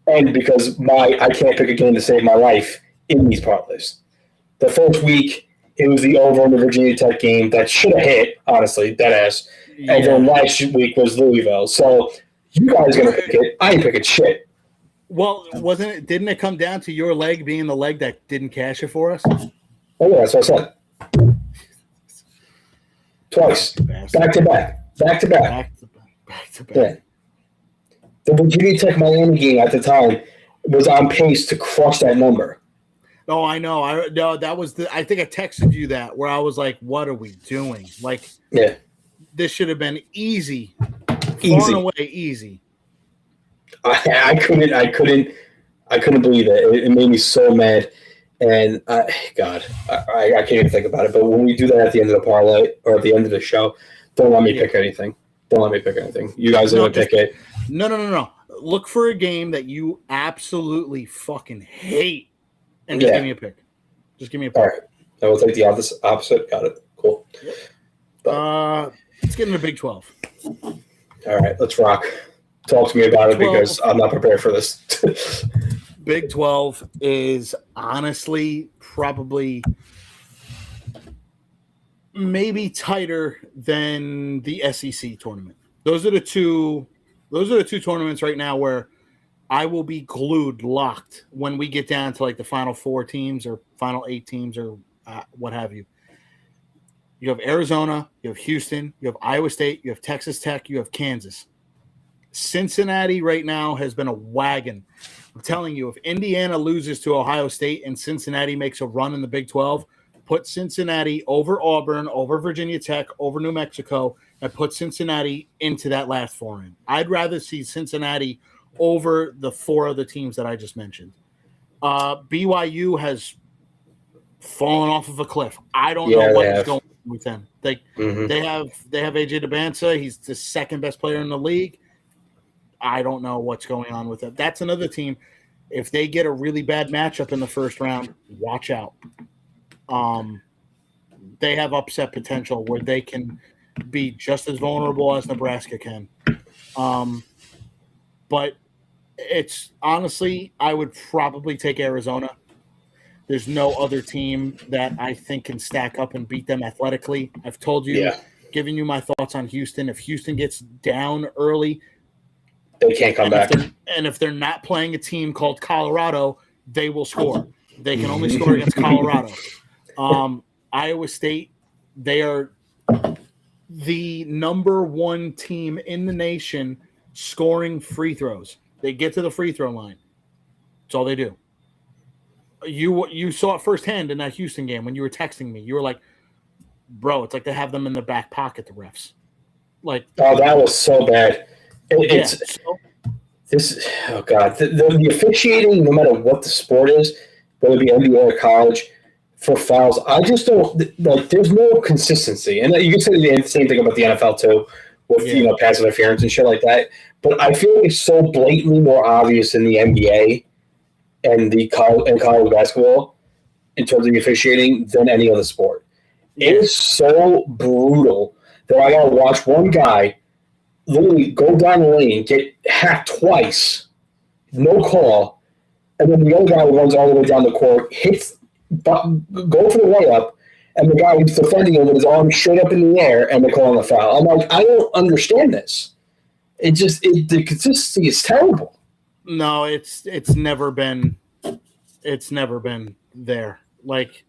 and because I can't pick a game to save my life in these parlays. The first week, it was the over in the Virginia Tech game that should have hit, honestly, deadass. Yeah. And then last week was Louisville. So you guys are going to pick it. I ain't picking shit. Well, didn't it come down to your leg being the leg that didn't cash it for us? Oh, yeah, that's what I said. Twice. Back to back. Yeah. The Virginia Tech Miami game at the time was on pace to crush that number. Oh, I know. That was I think I texted you that where I was like, what are we doing? Like, this should have been easy. Far and away easy. I couldn't believe it. It made me so mad. And God, I can't even think about it. But when we do that at the end of the parlay or at the end of the show, don't let me pick anything. Don't let me pick anything. You guys are going to pick it. No. Look for a game that you absolutely fucking hate and just give me a pick. Just give me a pick. All right. I will take the opposite. Got it. Cool. Yep. Let's get into Big 12. All right. Let's rock. Talk to me about it because I'm not prepared for this. Big 12 is honestly probably maybe tighter than the SEC tournament. Those are the two tournaments right now where I will be glued, locked when we get down to like the final 4 teams or final 8 teams or what have you. You have Arizona, you have Houston, you have Iowa State, you have Texas Tech, you have Kansas. Cincinnati right now has been a wagon. I'm telling you, if Indiana loses to Ohio State and Cincinnati makes a run in the Big 12, put Cincinnati over Auburn, over Virginia Tech, over New Mexico, and put Cincinnati into that last four in. I'd rather see Cincinnati over the four other teams that I just mentioned. BYU has fallen off of a cliff. I don't know what is going on with them. They have AJ DeBansa. He's the second best player in the league. I don't know what's going on with it. That's another team. If they get a really bad matchup in the first round, watch out. They have upset potential where they can be just as vulnerable as Nebraska can. But it's honestly, I would probably take Arizona. There's no other team that I think can stack up and beat them athletically. I've told you, giving you my thoughts on Houston. If Houston gets down early, they can't come back. If they're not playing a team called Colorado, they will score. They can only score against Colorado. Iowa State, they are the number one team in the nation scoring free throws. They get to the free throw line. That's all they do. You saw it firsthand in that Houston game when you were texting me. You were like, bro, it's like they have them in their back pocket, the refs. Like, oh, that was so bad. The officiating, no matter what the sport is, whether it be NBA or college, for fouls, I just don't like. There's no consistency, and you can say the same thing about the NFL too, with pass interference and shit like that. But I feel like it's so blatantly more obvious in the NBA and college basketball in terms of the officiating than any other sport. It is so brutal that I gotta watch one guy literally go down the lane, get hacked twice, no call, and then the other guy runs all the way down the court, go for the layup, and the guy who's defending him with his arm straight up in the air, and they're calling a foul. I'm like, I don't understand this. The consistency is terrible. No, it's never been there. Like,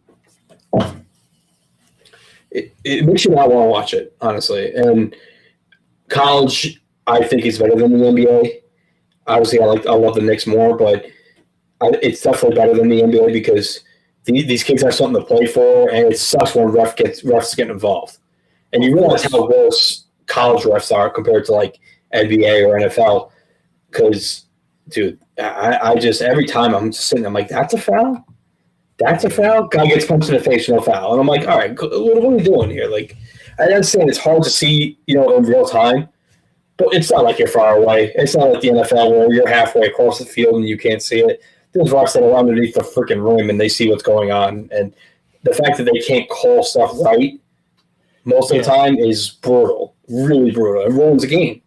it makes you not want to watch it, honestly. And college, I think, is better than the NBA. Obviously, I love the Knicks more, but it's definitely better than the NBA because these kids have something to play for, and it sucks when refs get involved. And you realize how gross college refs are compared to like NBA or NFL. Because, dude, I just every time I'm just sitting, I'm like, that's a foul. That's a foul. Guy gets punched in the face, no foul, and I'm like, all right, what are we doing here? Like, I understand it's hard to see, in real time, but it's not like you're far away. It's not like the NFL where you're halfway across the field and you can't see it. There's refs that are underneath the freaking rim and they see what's going on. And the fact that they can't call stuff right most of the time is brutal, really brutal. It ruins the game.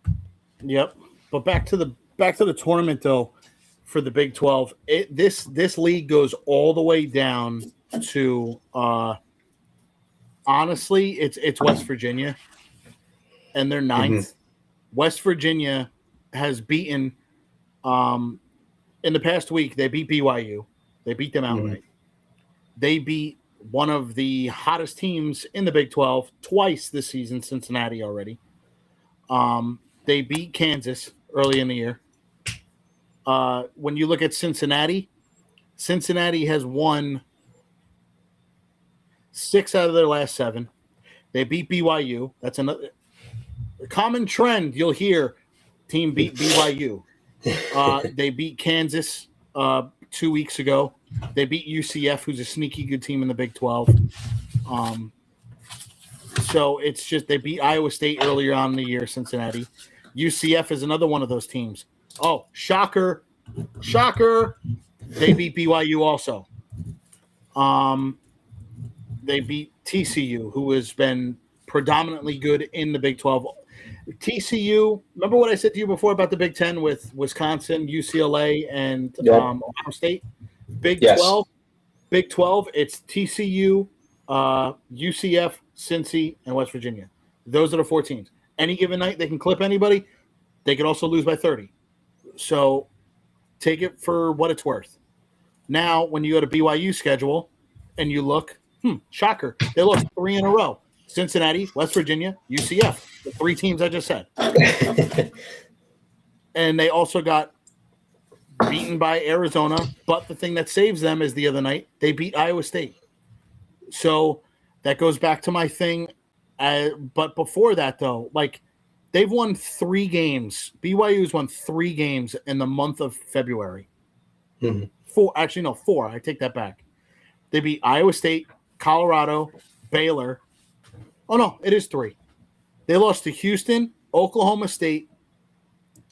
Yep. But back to the tournament though, for the Big 12, this league goes all the way down to honestly, it's West Virginia, and they're ninth. Mm-hmm. West Virginia has beaten in the past week. They beat BYU. They beat them outright. Mm-hmm. They beat one of the hottest teams in the Big 12 twice this season, Cincinnati already. They beat Kansas early in the year. When you look at Cincinnati has won 6 out of their last 7. They beat BYU. That's another common trend you'll hear. Team beat BYU. They beat Kansas 2 weeks ago. They beat UCF, who's a sneaky good team in the Big 12. So it's just they beat Iowa State earlier on in the year, Cincinnati. UCF is another one of those teams. Oh, shocker. They beat BYU also. They beat TCU, who has been predominantly good in the Big 12. TCU, remember what I said to you before about the Big 10 with Wisconsin, UCLA, and Ohio State? Big 12, it's TCU, UCF, Cincy, and West Virginia. Those are the 4 teams. Any given night, they can clip anybody. They could also lose by 30. So take it for what it's worth. Now, when you go to BYU schedule and you look, shocker, they lost 3 in a row. Cincinnati, West Virginia, UCF, the 3 teams I just said. And they also got beaten by Arizona, but the thing that saves them is the other night they beat Iowa State. So that goes back to my thing. But before that, though, like they've won 3 games. BYU's won 3 games in the month of February. 4. I take that back. They beat Iowa State, Colorado, Baylor. Oh, no, it is 3. They lost to Houston, Oklahoma State,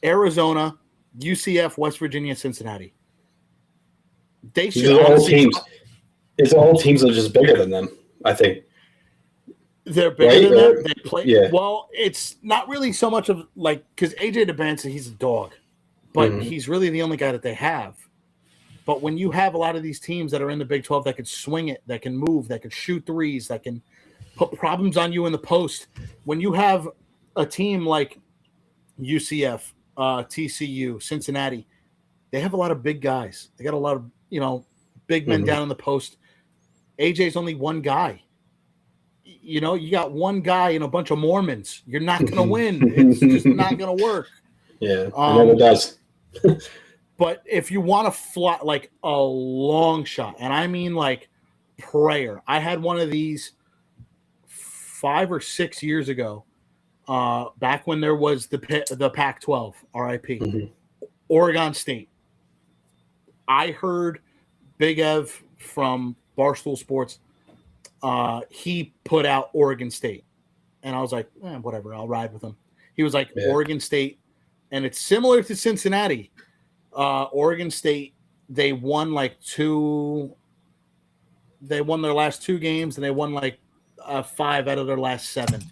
Arizona, UCF, West Virginia, Cincinnati. They should all teams. It's all teams that are just bigger than them, I think. They're bigger than them. They play. Yeah. Well, it's not really so much of like because AJ DeBanza, he's a dog, but he's really the only guy that they have. But when you have a lot of these teams that are in the Big 12 that can swing it, that can move, that can shoot threes, that can put problems on you in the post, when you have a team like UCF, TCU, Cincinnati, they have a lot of big guys. They got a lot of big men down in the post. AJ's only one guy. You got one guy and a bunch of Mormons. You're not going to win. It's just not going to work. Yeah, it never does. But if you want to fly like a long shot, and I mean like prayer, I had one of these 5 or 6 years ago, back when there was the Pac-12, RIP, Oregon State. I heard Big Ev from Barstool Sports. He put out Oregon State, and I was like, whatever, I'll ride with him. He was like, Oregon State, and it's similar to Cincinnati. Oregon State, they won their last 2 games, and they won 5 out of their last 7.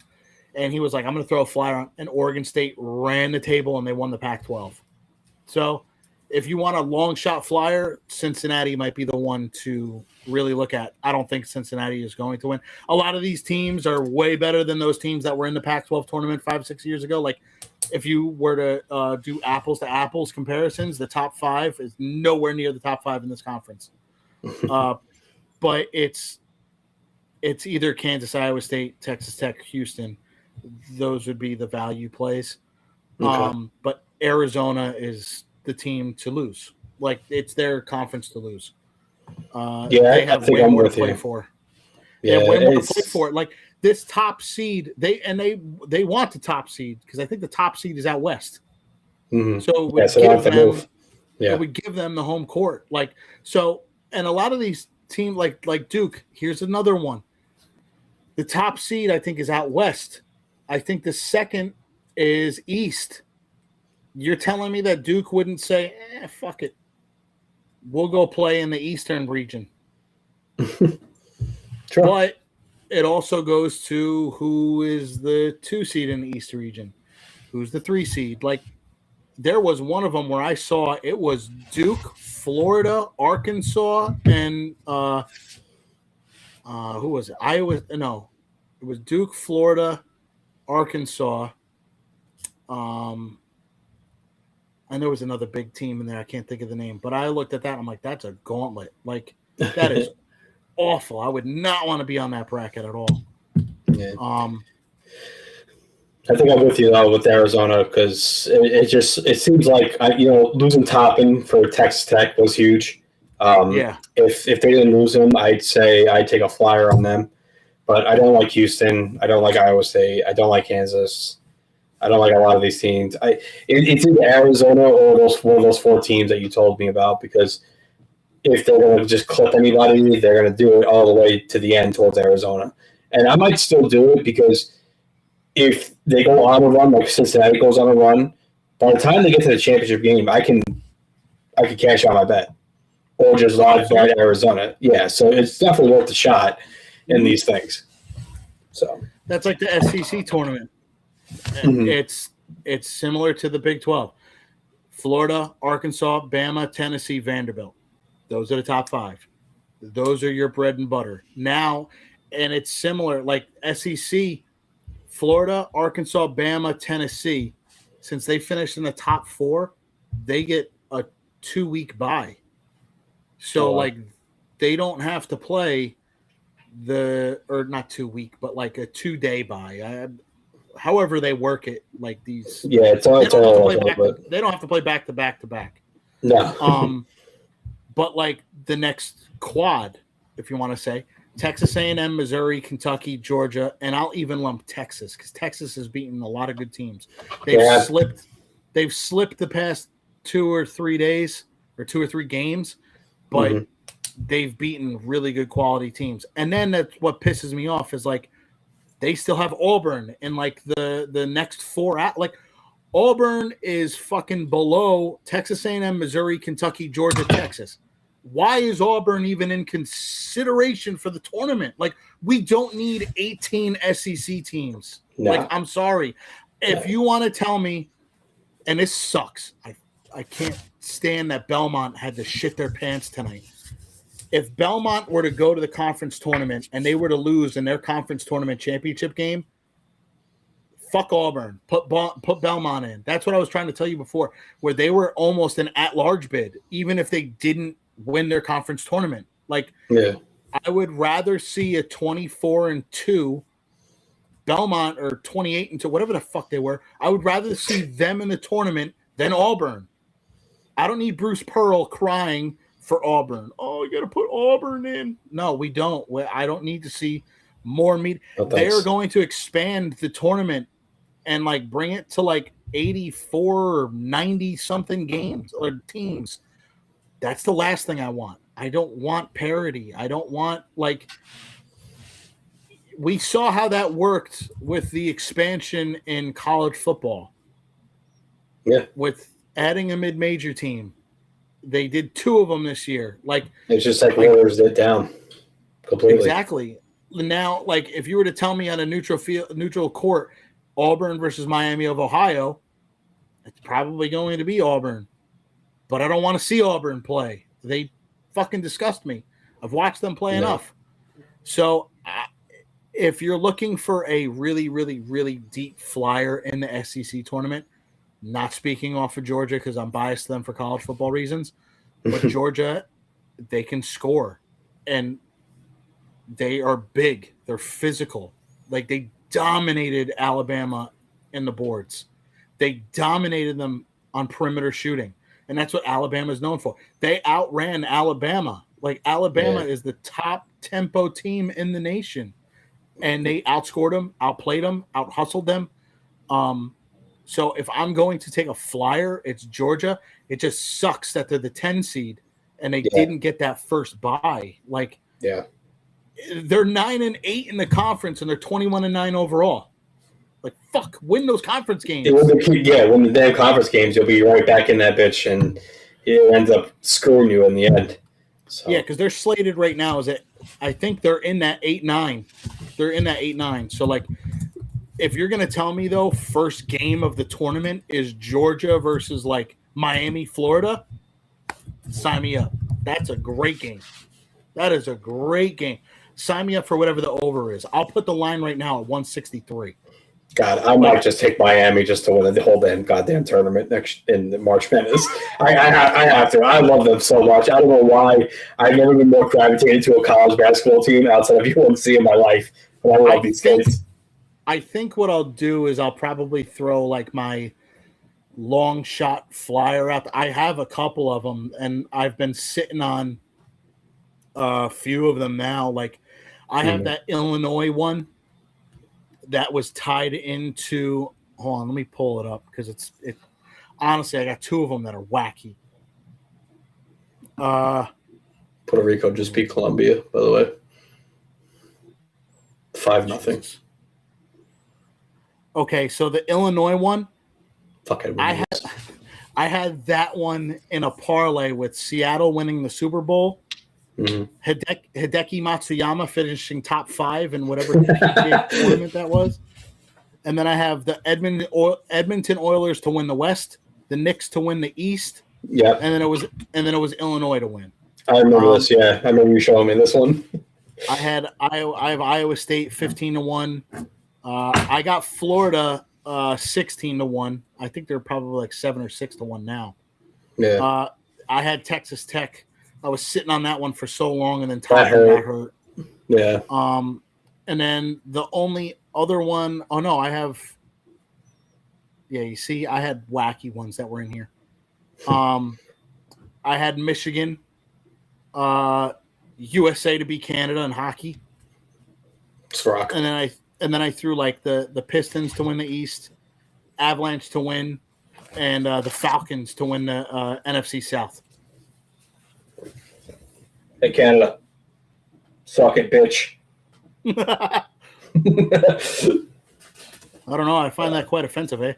And he was like, I'm going to throw a flyer on, and Oregon State ran the table, and they won the Pac-12. So if you want a long shot flyer, Cincinnati might be the one to really look at. I don't think Cincinnati is going to win. A lot of these teams are way better than those teams that were in the Pac-12 tournament 5-6 years ago. Like if you were to do apples to apples comparisons, the top 5 is nowhere near the top 5 in this conference. But it's either Kansas, Iowa State, Texas Tech, Houston. Those would be the value plays. Okay. But Arizona is the team to lose. Like it's their conference to lose. They have way more to play for. They have way more to play for. Like this top seed, they want the top seed because I think the top seed is out west. So we give them the home court. Like so, and a lot of these teams like Duke. Here's another one. The top seed I think is out west. I think the second is east. You're telling me that Duke wouldn't say, fuck it. We'll go play in the eastern region. Sure. But it also goes to who is the 2 seed in the east region. Who's the 3 seed. Like, there was one of them where I saw it was Duke, Florida, Arkansas, and who was it? It was Duke, Florida, Arkansas, and there was another big team in there. I can't think of the name, but I looked at that. I'm like, that's a gauntlet. Like that is awful. I would not want to be on that bracket at all. Yeah. I think I'm with you though with Arizona because it seems like losing Toppin for Texas Tech was huge. If they didn't lose him, I'd say I'd take a flyer on them. But I don't like Houston. I don't like Iowa State. I don't like Kansas. I don't like a lot of these teams. It's either Arizona or one of those 4 teams that you told me about because if they're going to just clip anybody, they're going to do it all the way to the end towards Arizona. And I might still do it because if they go on a run, like Cincinnati goes on a run, by the time they get to the championship game, I can cash out my bet or just live bet Arizona. Yeah, so it's definitely worth the shot in these things. So that's like the SEC tournament. It's similar to the Big 12. Florida, Arkansas, Bama, Tennessee, Vanderbilt. Those are the top 5. Those are your bread and butter. Now, and it's similar, like SEC, Florida, Arkansas, Bama, Tennessee. Since they finished in the top 4, they get a 2-week bye. So, they don't have to play or not 2 week, but like a 2-day bye. However they work it, like these. Yeah, they don't have to play back to back to back. No. But like the next quad, if you want to say, Texas A&M, Missouri, Kentucky, Georgia, and I'll even lump Texas because Texas has beaten a lot of good teams. They've slipped the past 2 or 3 days or 2 or 3 games, but they've beaten really good quality teams. And then that's what pisses me off is like they still have Auburn in like the next 4 out. Like Auburn is fucking below Texas A&M, Missouri, Kentucky, Georgia, Texas. Why is Auburn even in consideration for the tournament? Like, we don't need 18 SEC teams. No. Like, I'm sorry. If you want to tell me, and this sucks, I can't stand that Belmont had to shit their pants tonight. If Belmont were to go to the conference tournament and they were to lose in their conference tournament championship game, fuck Auburn. Put Belmont in. That's what I was trying to tell you before, where they were almost an at-large bid, even if they didn't win their conference tournament. Like, I would rather see a 24-2 Belmont or 28-2, whatever the fuck they were. I would rather see them in the tournament than Auburn. I don't need Bruce Pearl crying for Auburn. Oh, you got to put Auburn in. No, we don't. I don't need to see more meat. They are going to expand the tournament and like bring it to like 84 or 90 something games or teams. That's the last thing I want. I don't want parity. I don't want like we saw how that worked with the expansion in college football. Yeah. With adding a mid-major team. They did 2 of them this year. Like it's just like waters it down completely. Exactly. Now, like if you were to tell me on a neutral court, Auburn versus Miami of Ohio, it's probably going to be Auburn. But I don't want to see Auburn play. They fucking disgust me. I've watched them play enough. So if you're looking for a really, really, really deep flyer in the SEC tournament, not speaking off of Georgia because I'm biased to them for college football reasons, but Georgia, they can score. And they are big. They're physical. Like they dominated Alabama in the boards. They dominated them on perimeter shooting. And that's what Alabama is known for. They outran Alabama. Like Alabama is the top tempo team in the nation. And they outscored them, outplayed them, out-hustled them. So if I'm going to take a flyer, it's Georgia. It just sucks that they're the 10 seed and they didn't get that first bye. Like they're 9-8 in the conference and they're 21-9 overall. Like, fuck, win those conference games. Win the damn conference games, you'll be right back in that bitch, and it ends up screwing you in the end. So. Yeah, because they're slated right now. I think they're in that 8-9. They're in that 8-9. So, like, if you're going to tell me, though, first game of the tournament is Georgia versus, like, Miami, Florida, sign me up. That's a great game. That is a great game. Sign me up for whatever the over is. I'll put the line right now at 163. God, I might just take Miami just to win the whole damn goddamn tournament next in the March Madness. I have to. I love them so much. I don't know why. I've never been more gravitated to a college basketball team outside of UNC in my life. But I love these kids. I think what I'll do is I'll probably throw like my long shot flyer up. I have a couple of them, and I've been sitting on a few of them now. Like I have that Illinois one that was tied into. Hold on, let me pull it up because it's honestly I got 2 of them that are wacky. Puerto Rico just beat Colombia, by the way. 5-0. Okay, so the Illinois one, I had that one in a parlay with Seattle winning the Super Bowl. Hideki Matsuyama finishing top 5 in whatever tournament that was. And then I have the Edmonton Oilers to win the West, the Knicks to win the East. Yeah. And then it was Illinois to win. I remember this, yeah. I remember you showing me this one. I have Iowa State 15-1. I got Florida 16-1. I think they're probably like 7 or 6-1 now. Yeah. I had Texas Tech. I was sitting on that one for so long, and then Todd got hurt. Yeah. And then the only other one, oh no, I have. Yeah, you see, I had wacky ones that were in here. I had Michigan, USA to beat Canada in hockey, Rock. and then I threw like the Pistons to win the East, Avalanche to win, and the Falcons to win the NFC South. Hey, Canada. Suck it, bitch. I don't know. I find that quite offensive, eh?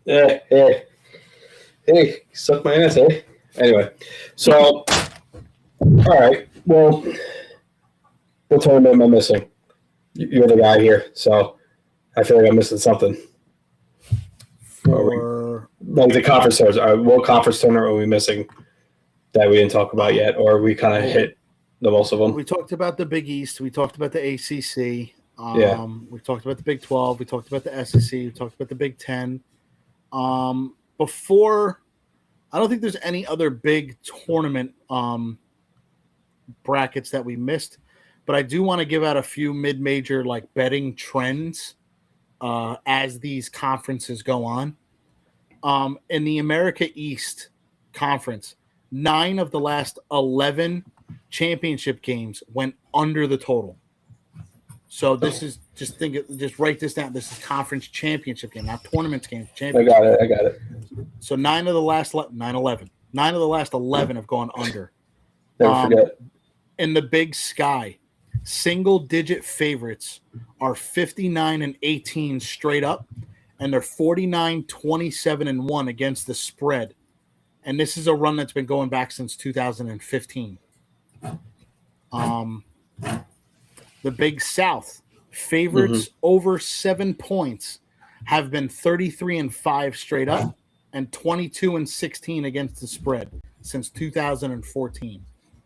Hey, suck my ass, eh? Anyway, so, all right. Well, what tournament am I missing? You're the guy here, so I feel like I'm missing something. Like the conference tournaments. What conference tournament are we missing that we didn't talk about yet, or we kind of hit the most of them? We talked about the Big East. We talked about the ACC. Yeah. We talked about the Big 12. We talked about the SEC. We talked about the Big 10. Before, I don't think there's any other big tournament brackets that we missed, but I do want to give out a few mid-major like betting trends as these conferences go on. In the America East Conference, 9 of the last 11 championship games went under the total. So this is just write this down. This is conference championship game, not tournament game. I got it. So 9 of the last 11 have gone under. Never forget. In the Big Sky, single-digit favorites are 59-18 straight up, and they're 49-27-1 against the spread. And this is a run that's been going back since 2015. The Big South, favorites over 7 points have been 33-5 straight up and 22-16 against the spread since 2014.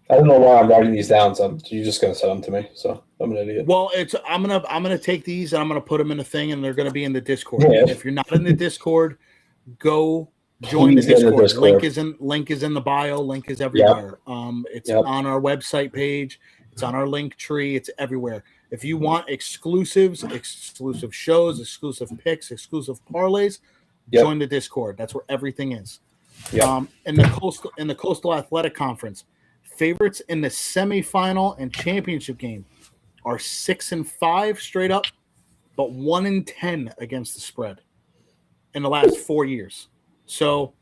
I don't know why I'm writing these down, so you're just gonna send them to me. So I'm an idiot. Well, I'm gonna take these and I'm gonna put them in a thing, and they're gonna be in the Discord. Yeah. If you're not in the Discord, go join the Discord. Link is in the bio. Link is everywhere. Yep. It's on our website page. It's on our link tree. It's everywhere. If you want exclusives, exclusive shows, exclusive picks, exclusive parlays, join the Discord. That's where everything is. Yep. In the Coastal Athletic Conference, favorites in the semifinal and championship game are 6-5 straight up, but 1-10 against the spread in the last 4 years. So,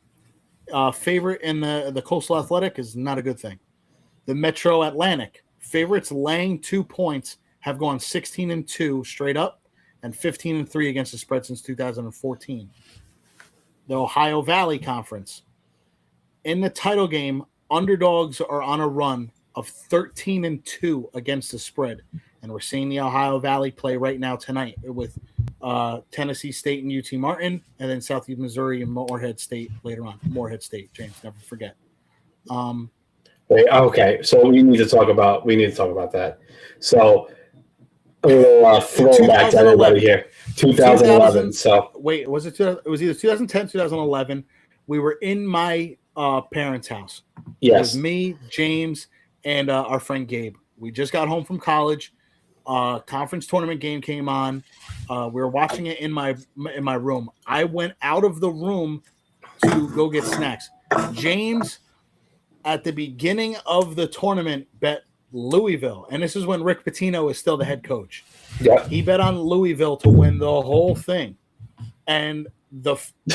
favorite in the Coastal Athletic is not a good thing. The Metro Atlantic, favorites laying 2 points have gone 16-2 straight up and 15-3 against the spread since 2014. The Ohio Valley Conference, in the title game, underdogs are on a run of 13-2 against the spread. And we're seeing the Ohio Valley play right now tonight with Tennessee State and UT Martin, and then Southeast Missouri and Morehead State later on. Morehead State, James, never forget. Okay, so we need to talk about that. So a little throwback to everybody here. 2011. So wait, was it? It was either 2010, 2011. We were in my parents' house. Yes, it was me, James, and our friend Gabe. We just got home from college. Conference tournament game came on. We were watching it in my room. I went out of the room to go get snacks. James, at the beginning of the tournament, bet Louisville, and this is when Rick Pitino is still the head coach. Yeah, he bet on Louisville to win the whole thing, and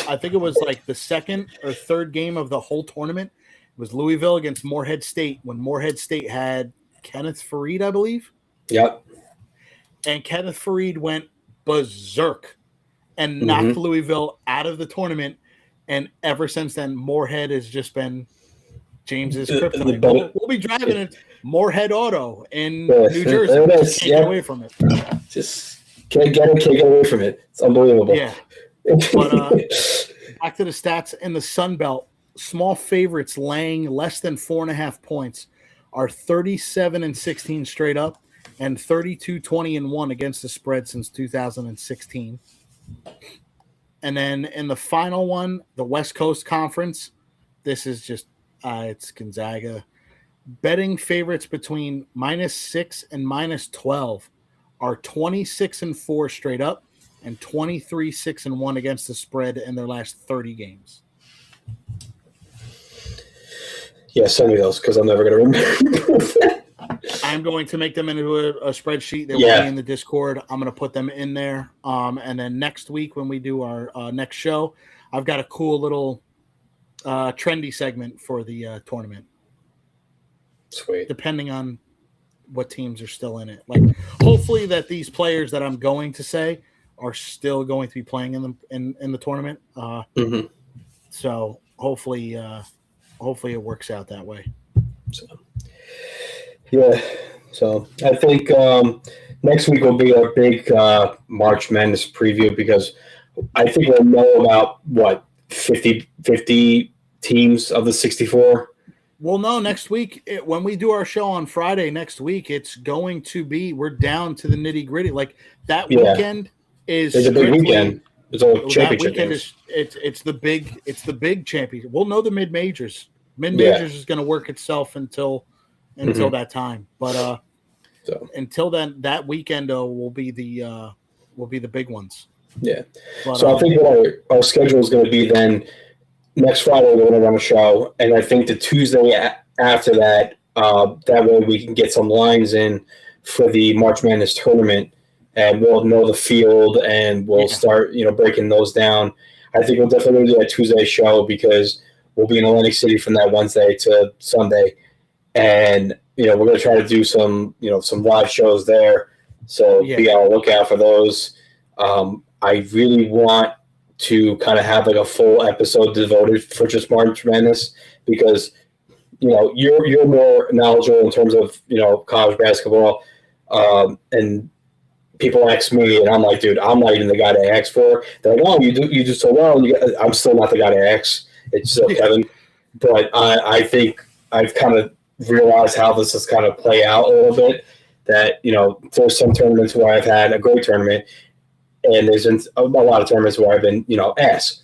I think it was like the second or third game of the whole tournament. It was Louisville against Morehead State when Morehead State had Kenneth Fareed, I believe. Yep. And Kenneth Fareed went berserk and knocked Louisville out of the tournament. And ever since then, Morehead has just been James's kryptonite. We'll be driving a Morehead Auto in New Jersey. Just can't get away from it. Just can't get away from it. It's unbelievable. Yeah. But back to the stats in the Sun Belt, small favorites laying less than 4.5 points are 37-16 straight up and 32-20-1 against the spread since 2016. And then in the final one, the West Coast Conference, this is just it's Gonzaga. betting favorites between -6 and -12 are 26-4 straight up and 23-6-1 against the spread in their last 30 games. Yeah, send me those because I'm never going to remember. I'm going to make them into a spreadsheet. They will be in the Discord. I'm going to put them in there. And then next week when we do our next show, I've got a cool little trendy segment for the tournament. Sweet. Depending on what teams are still in it. Like, hopefully that these players that I'm going to say are still going to be playing in the tournament. So hopefully it works out that way. So I think next week will be our big March Madness preview because I think we'll know about 50 teams of the 64. Well, no, next week, when we do our show on Friday next week, it's going to be, we're down to the nitty gritty. Like that weekend is a big weekend. It's a championship games. It's the big championship. We'll know the mid majors. Mid majors is going to work itself until that time. But until then, that weekend will be the big ones. Yeah. But, so I think what our schedule is going to be then. Next Friday, we're going to run a show, and I think the Tuesday after that, that way we can get some lines in for the March Madness tournament, and we'll know the field, and we'll start, breaking those down. I think we'll definitely do that Tuesday show because we'll be in Atlantic City from that Wednesday to Sunday, and we're going to try to do some live shows there. So be on the lookout for those. I really want to kind of have like a full episode devoted for just March Madness because, you're more knowledgeable in terms of, college basketball. And people ask me and I'm like, dude, I'm not even the guy to ask for. They're like, oh, you do so well. I'm still not the guy to ask. It's still Kevin. But I think I've kind of realized how this is kind of play out a little bit that, there's some tournaments where I've had a great tournament. And there's been a lot of tournaments where I've been, asked.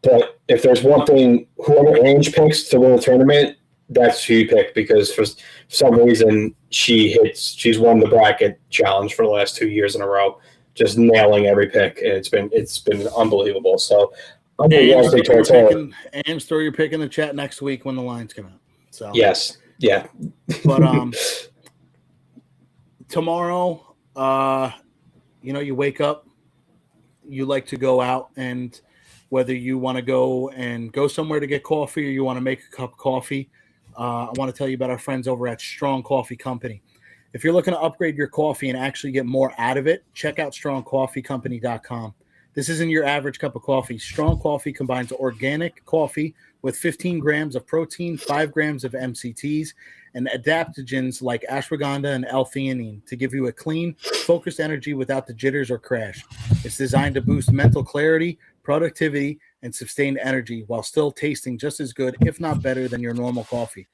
But if there's one thing, whoever Ange picks to win the tournament, that's who you pick because for some reason she's won the bracket challenge for the last 2 years in a row, just nailing every pick, and it's been unbelievable. So I'm Ames, throw your pick in the chat next week when the lines come out. So yes, yeah. But tomorrow, you wake up. You like to go out, and whether you want to go somewhere to get coffee or you want to make a cup of coffee, I want to tell you about our friends over at Strong Coffee Company. If you're looking to upgrade your coffee and actually get more out of it, check out strongcoffeecompany.com. This isn't your average cup of coffee. Strong Coffee combines organic coffee with 15 grams of protein, 5 grams of MCTs, and adaptogens like ashwagandha and L-theanine to give you a clean, focused energy without the jitters or crash. It's designed to boost mental clarity, productivity, and sustained energy while still tasting just as good, if not better, than your normal coffee.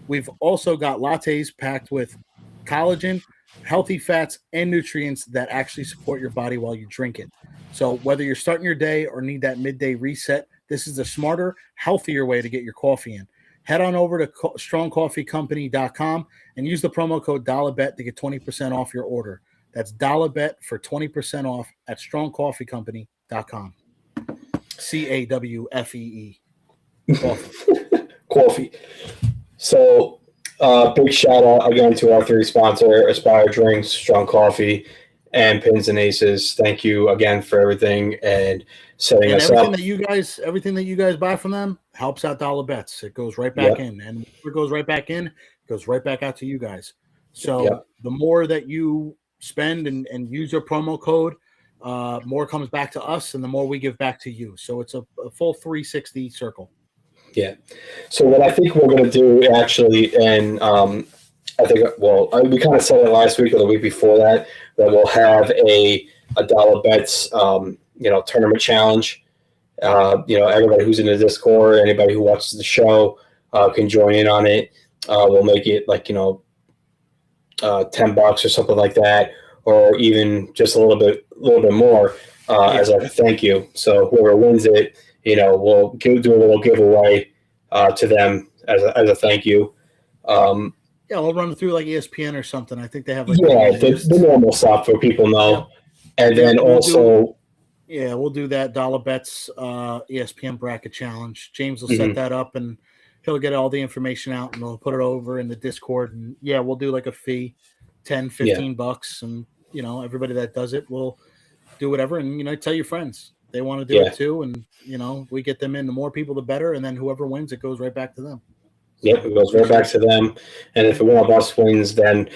We've also got lattes packed with collagen, healthy fats, and nutrients that actually support your body while you drink it. So whether you're starting your day or need that midday reset, this is the smarter, healthier way to get your coffee in. Head on over to strongcoffeecompany.com and use the promo code DOLLARBET to get 20% off your order. That's DOLLARBET for 20% off at strongcoffeecompany.com. CAWFEE. Coffee. So big shout out again to our 3 sponsor, Aspire Drinks, Strong Coffee, and Pins and Aces. Thank you again for everything and setting us up. Everything that you guys buy from them helps out Dollar Bets. It goes right back in, and it goes right back in, it goes right back out to you guys. So the more that you spend and use your promo code, more comes back to us, and the more we give back to you. So it's a full 360 circle. Yeah. So what I think we're going to do actually, and I think, we kind of said it last week or the week before that we'll have a Dollar Bets, tournament challenge. Everybody who's in the Discord, anybody who watches the show can join in on it. We'll make it like, $10 or something like that, or even just a little bit more as like a thank you. So whoever wins it, we'll do a little giveaway to them as a thank you. Yeah, we'll run it through like ESPN or something. I think they have the normal stuff where people know. Yep. And then also... we'll do that dollar bets ESPN bracket challenge. James will set that up, and he'll get all the information out, and we'll put it over in the Discord. And we'll do like a fee, $10-$15, and everybody that does it will do whatever. And tell your friends they want to do it too, and we get them in. The more people, the better. And then whoever wins, it goes right back to them. Yep, it goes right back to them. And if one of us wins, then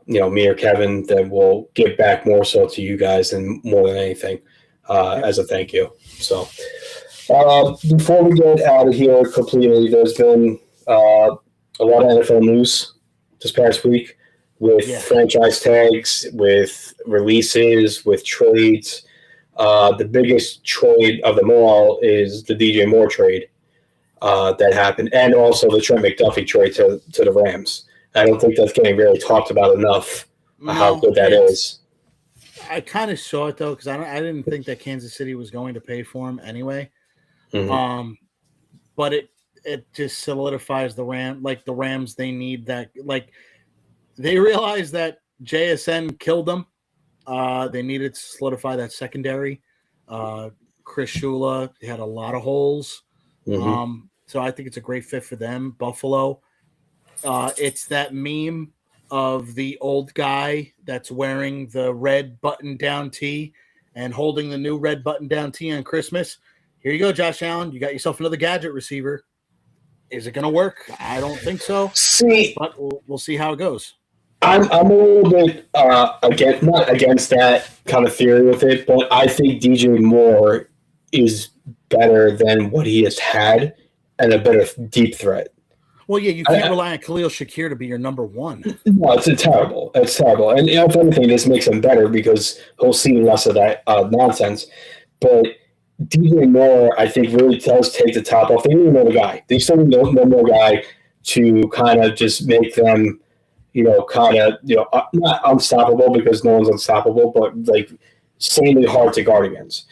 me or Kevin, then we'll give back more so to you guys and more than anything as a thank you. So before we get out of here completely, there's been a lot of NFL news this past week with franchise tags, with releases, with trades. The biggest trade of them all is the DJ Moore trade that happened, and also the Trent McDuffie trade to the Rams. I don't think that's getting really talked about enough, how good that is. I kind of saw it, though, because I didn't think that Kansas City was going to pay for him anyway. But it just solidifies the Rams, they need that. Like, they realized that JSN killed them. They needed to solidify that secondary. Chris Shula had a lot of holes. So I think it's a great fit for them. Buffalo. It's that meme of the old guy that's wearing the red button-down tee and holding the new red button-down tee on Christmas. Here you go, Josh Allen. You got yourself another gadget receiver. Is it going to work? I don't think so. But we'll see how it goes. I'm a little bit not against that kind of theory with it, but I think DJ Moore is better than what he has had and a better deep threat. Well, you can't rely on Khalil Shakir to be your number one. No, it's terrible. It's terrible. And if anything, this makes him better because he'll see less of that nonsense. But DJ Moore, I think, really does take the top off. They need another guy. They still need another guy to kind of just make them, not unstoppable because no one's unstoppable, but like insanely hard to guard against.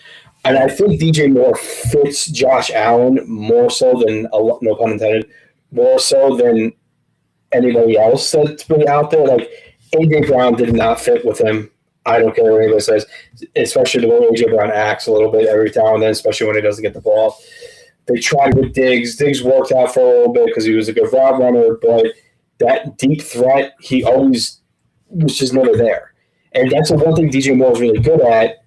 And I think DJ Moore fits Josh Allen more so than, no pun intended, more so than anybody else that's been out there. Like, A.J. Brown did not fit with him. I don't care what anybody says, especially the way A.J. Brown acts a little bit every now and then, especially when he doesn't get the ball. They tried with Diggs. Diggs worked out for a little bit because he was a good route runner, but that deep threat, he always was just never there. And that's the one thing DJ Moore is really good at,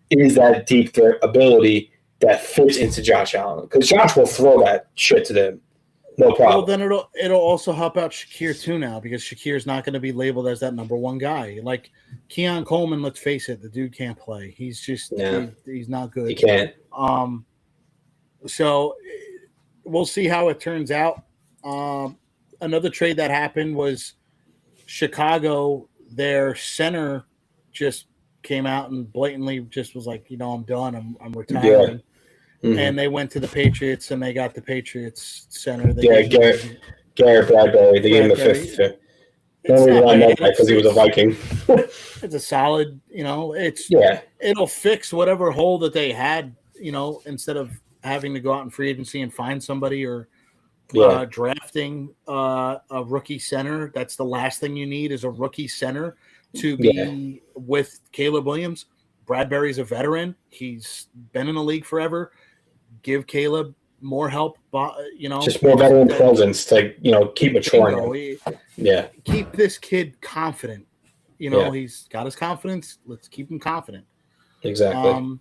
is that deep threat ability that fits into Josh Allen. Because Josh will throw that shit to them. No problem. Well, then it'll also help out Shakir too now, because Shakir's not going to be labeled as that number one guy. Like Keon Coleman, let's face it, the dude can't play. He's just he's not good. He can't. So we'll see how it turns out. Another trade that happened was Chicago. Their center just came out and blatantly just was like, I'm done. I'm retiring. Yeah. Mm-hmm. And they went to the Patriots, and they got the Patriots center. Garrett Bradbury. They gave him the fifth. Because he was a Viking. It's a solid, it'll fix whatever hole that they had, instead of having to go out in free agency and find somebody or drafting a rookie center. That's the last thing you need, is a rookie center to be with Caleb Williams. Bradbury's a veteran. He's been in the league forever. Give Caleb more help, just more veteran presence to, keep maturing. Keep this kid confident. He's got his confidence. Let's keep him confident. Exactly.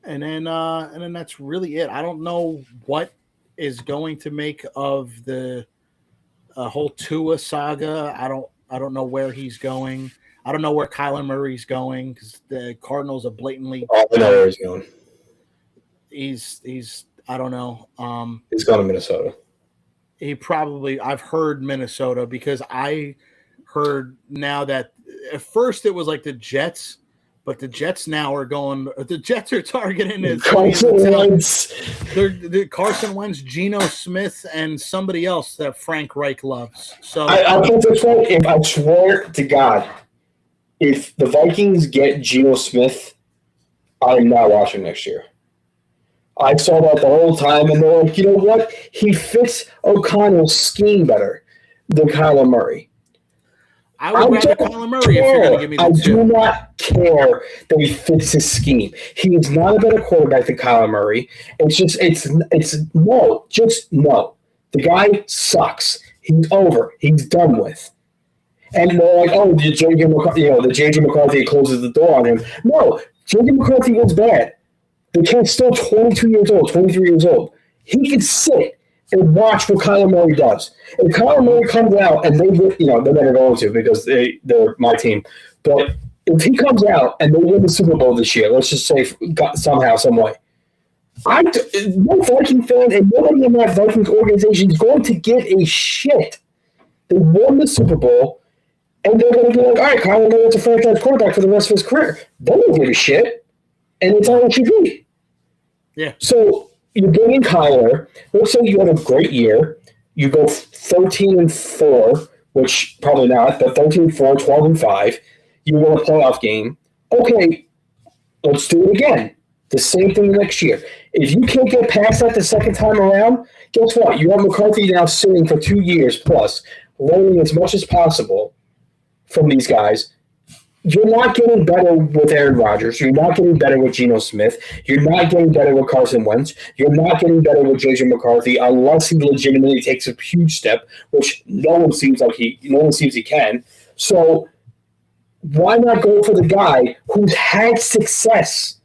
And then that's really it. I don't know what is going to make of the whole Tua saga. I don't know where he's going. I don't know where Kyler Murray's going, because the Cardinals are blatantly. I know where he's going. He's I don't know. He's going to Minnesota. I've heard Minnesota, because I heard now that at first it was like the Jets, but the Jets now are going. The Jets are targeting Carson Wentz. They're Carson Wentz, Geno Smith, and somebody else that Frank Reich loves. So I'll put this way: if I swear to God, if the Vikings get Geno Smith, I'm not watching next year. I saw that the whole time, and they're like, you know what? He fits O'Connell's scheme better. than Kyler Murray. I would rather Kyler Murray if you're going to give me the I two. do not care that he fits his scheme. He is not a better quarterback than Kyler Murray. It's no. The guy sucks. He's over. He's done with. And they're like, oh, the J.J. McCarthy closes the door on him. No, J.J. McCarthy was bad. The kid's still 22 years old, 23 years old. He can sit and watch what Kyler Murray does. If Kyler Murray comes out, and they're never going to because they're my team, but if he comes out and they win the Super Bowl this year, let's just say somehow, some way, no Viking fan and nobody in that Vikings organization is going to give a shit. They won the Super Bowl, and they're going to be like, all right, Kyler Murray's a franchise quarterback for the rest of his career. They don't give a shit, and it's all it should be. Yeah. So you bring in Kyler. Let's say you have a great year. You go 13-4, which probably not, but 13-4, 12-5. You win a playoff game. Okay, let's do it again. The same thing next year. If you can't get past that the second time around, guess what? You have McCarthy now sitting for 2 years plus, learning as much as possible from these guys. You're not getting better with Aaron Rodgers. You're not getting better with Geno Smith. You're not getting better with Carson Wentz. You're not getting better with J.J. McCarthy unless he legitimately takes a huge step, which no one seems he can. So why not go for the guy who's had success,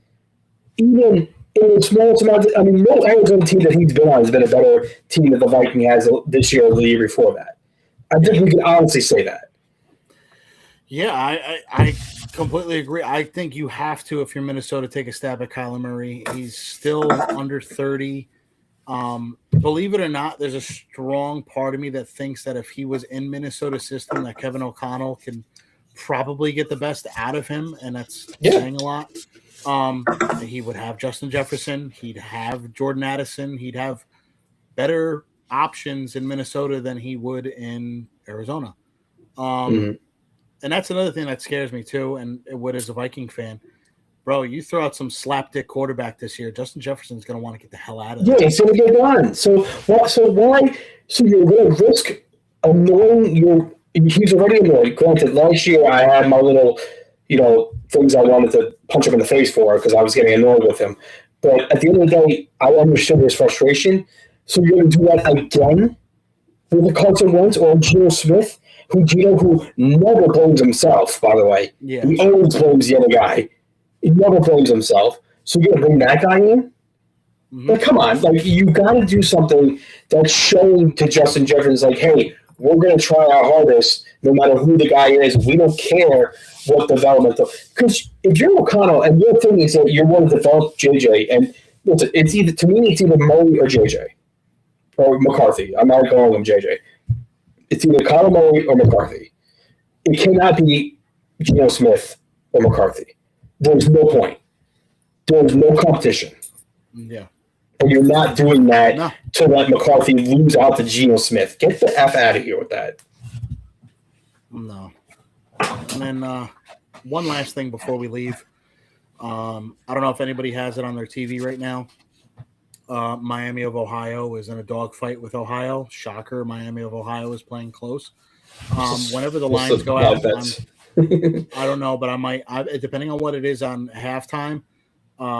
even in the smallest amount? I mean, no Arizona team that he's been on has been a better team than the Viking has this year or the year before that. I think we can honestly say that. Yeah, I completely agree. I think you have to, if you're Minnesota, take a stab at Kyler Murray. He's still under 30. Believe it or not, there's a strong part of me that thinks that if he was in Minnesota's system, that Kevin O'Connell can probably get the best out of him, and that's saying a lot. He would have Justin Jefferson. He'd have Jordan Addison. He'd have better options in Minnesota than he would in Arizona. And that's another thing that scares me too, and what as a Viking fan. Bro, you throw out some slapdick quarterback this year, Justin Jefferson's going to want to get the hell out of there. Yeah, he's going to get gone. So why? So you're going to risk annoying your – he's already annoyed. Granted, last year I had my little, things I wanted to punch him in the face for because I was getting annoyed with him. But at the end of the day, I understood his frustration. So you're going to do that again with the Carson Wentz or Geno Smith, who never blames himself, by the way. Yeah. He always blames the other guy. He never blames himself. So you're going to bring that guy in? Mm-hmm. But come on. You got to do something that's showing to Justin Jefferson, hey, we're going to try our hardest no matter who the guy is. We don't care what development. Because if you're O'Connell and your thing is that you want to develop JJ, and it's either Murray or JJ. Or McCarthy. I'm not calling him JJ. It's either Kyler Murray or McCarthy. It cannot be Geno Smith or McCarthy. There's no point. There's no competition. Yeah. And you're not doing that to let McCarthy lose out to Geno Smith. Get the F out of here with that. No. And then one last thing before we leave. I don't know if anybody has it on their TV right now. Miami of Ohio is in a dogfight with Ohio. Shocker, Miami of Ohio is playing close. Whenever the lines go out, I don't know, but I might, depending on what it is on halftime,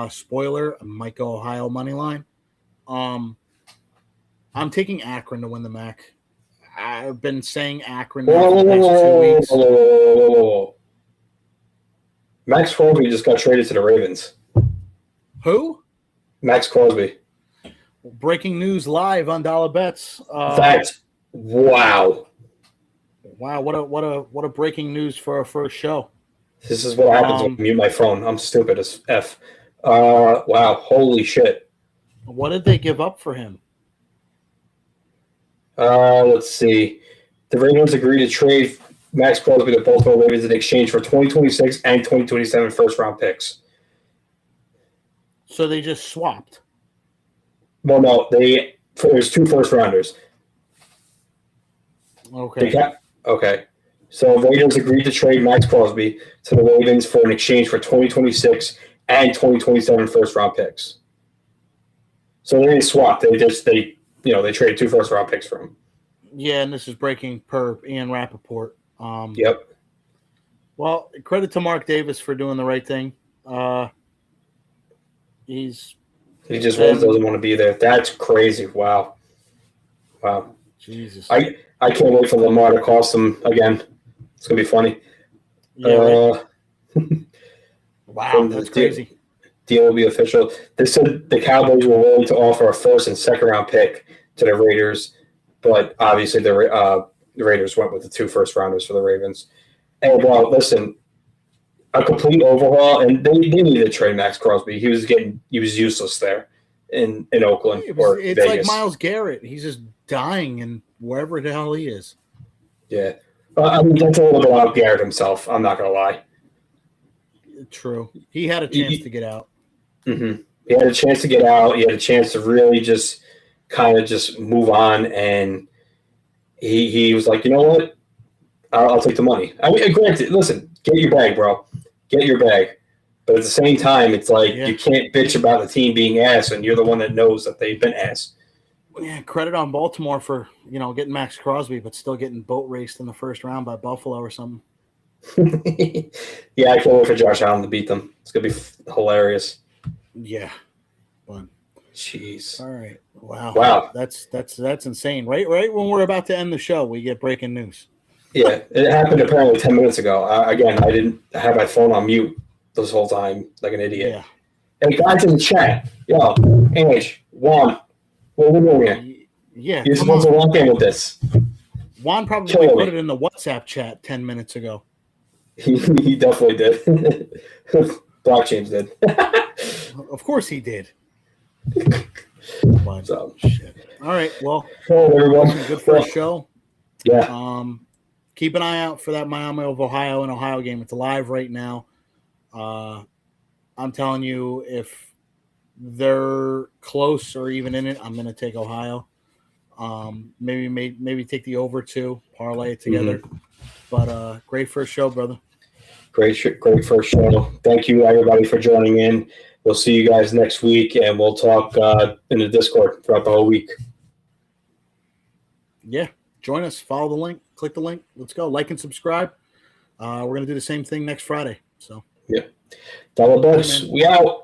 spoiler, I might go Ohio money line. I'm taking Akron to win the MAC. I've been saying Akron now for the past 2 weeks. Max Crosby just got traded to the Ravens. Who? Max Crosby. Breaking news live on Dollar Bets. That's wow. Wow, what a breaking news for our first show. This is what happens when I mute my phone. I'm stupid as F. Wow, holy shit. What did they give up for him? Let's see. The Ravens agreed to trade Max Crosby to Baltimore Ravens in exchange for 2026 and 2027 first-round picks. So they just swapped. Well, no, there's 2 first-rounders. Okay. Okay. So Raiders agreed to trade Max Crosby to the Ravens for an exchange for 2026 and 2027 first-round picks. So they didn't swap. They traded 2 first-round picks for him. Yeah, and this is breaking per Ian Rappaport. Yep. Well, credit to Mark Davis for doing the right thing. He's He just been doesn't want to be there. That's crazy. Wow. Wow. Jesus. I can't wait for Lamar to cost him again. It's gonna be funny. Yeah, right. Uh, Wow, that's crazy. Deal will be official. They said the Cowboys were willing to offer a first and second round pick to the Raiders, but obviously the Raiders went with the 2 first rounders for the Ravens. And well, listen, a complete overhaul, and they needed to trade Max Crosby. He was useless there in Oakland or It's Vegas. like Myles Garrett. He's just dying in wherever the hell he is. Yeah, I mean that's a little bit about Garrett himself. I'm not gonna lie. True, he had a chance to get out. Mm-hmm. He had a chance to get out. He had a chance to really just kind of just move on, and he was like, you know what? I'll take the money. I mean, granted, listen, get your bag, bro. Get your bag. But at the same time, it's like you can't bitch about the team being ass, and you're the one that knows that they've been ass. Yeah, credit on Baltimore for getting Max Crosby, but still getting boat raced in the first round by Buffalo or something. Yeah, I can't wait for Josh Allen to beat them. It's gonna be hilarious. Yeah, fun. Jeez. All right. Wow. That's insane. Right when we're about to end the show, we get breaking news. Yeah, it happened apparently 10 minutes ago. Again, I didn't have my phone on mute this whole time like an idiot. Yeah. Hey, guys in the chat. Yo, Ange, Juan, what are we doing here? Yeah. You're supposed to walk in with this. Juan probably put it in the WhatsApp chat 10 minutes ago. He definitely did. Blockchains did. Of course he did. So. Shit. All right. Well, everyone. Good first show. Yeah. Keep an eye out for that Miami of Ohio and Ohio game. It's live right now. I'm telling you, if they're close or even in it, I'm going to take Ohio. Maybe take the over 2, parlay it together. Mm-hmm. But great first show, brother. Great first show. Thank you, everybody, for joining in. We'll see you guys next week, and we'll talk in the Discord throughout the whole week. Yeah. Join us. Follow the link. Click the link. Let's go. Like and subscribe. We're going to do the same thing next Friday. So, yeah. Dollar bets. We out.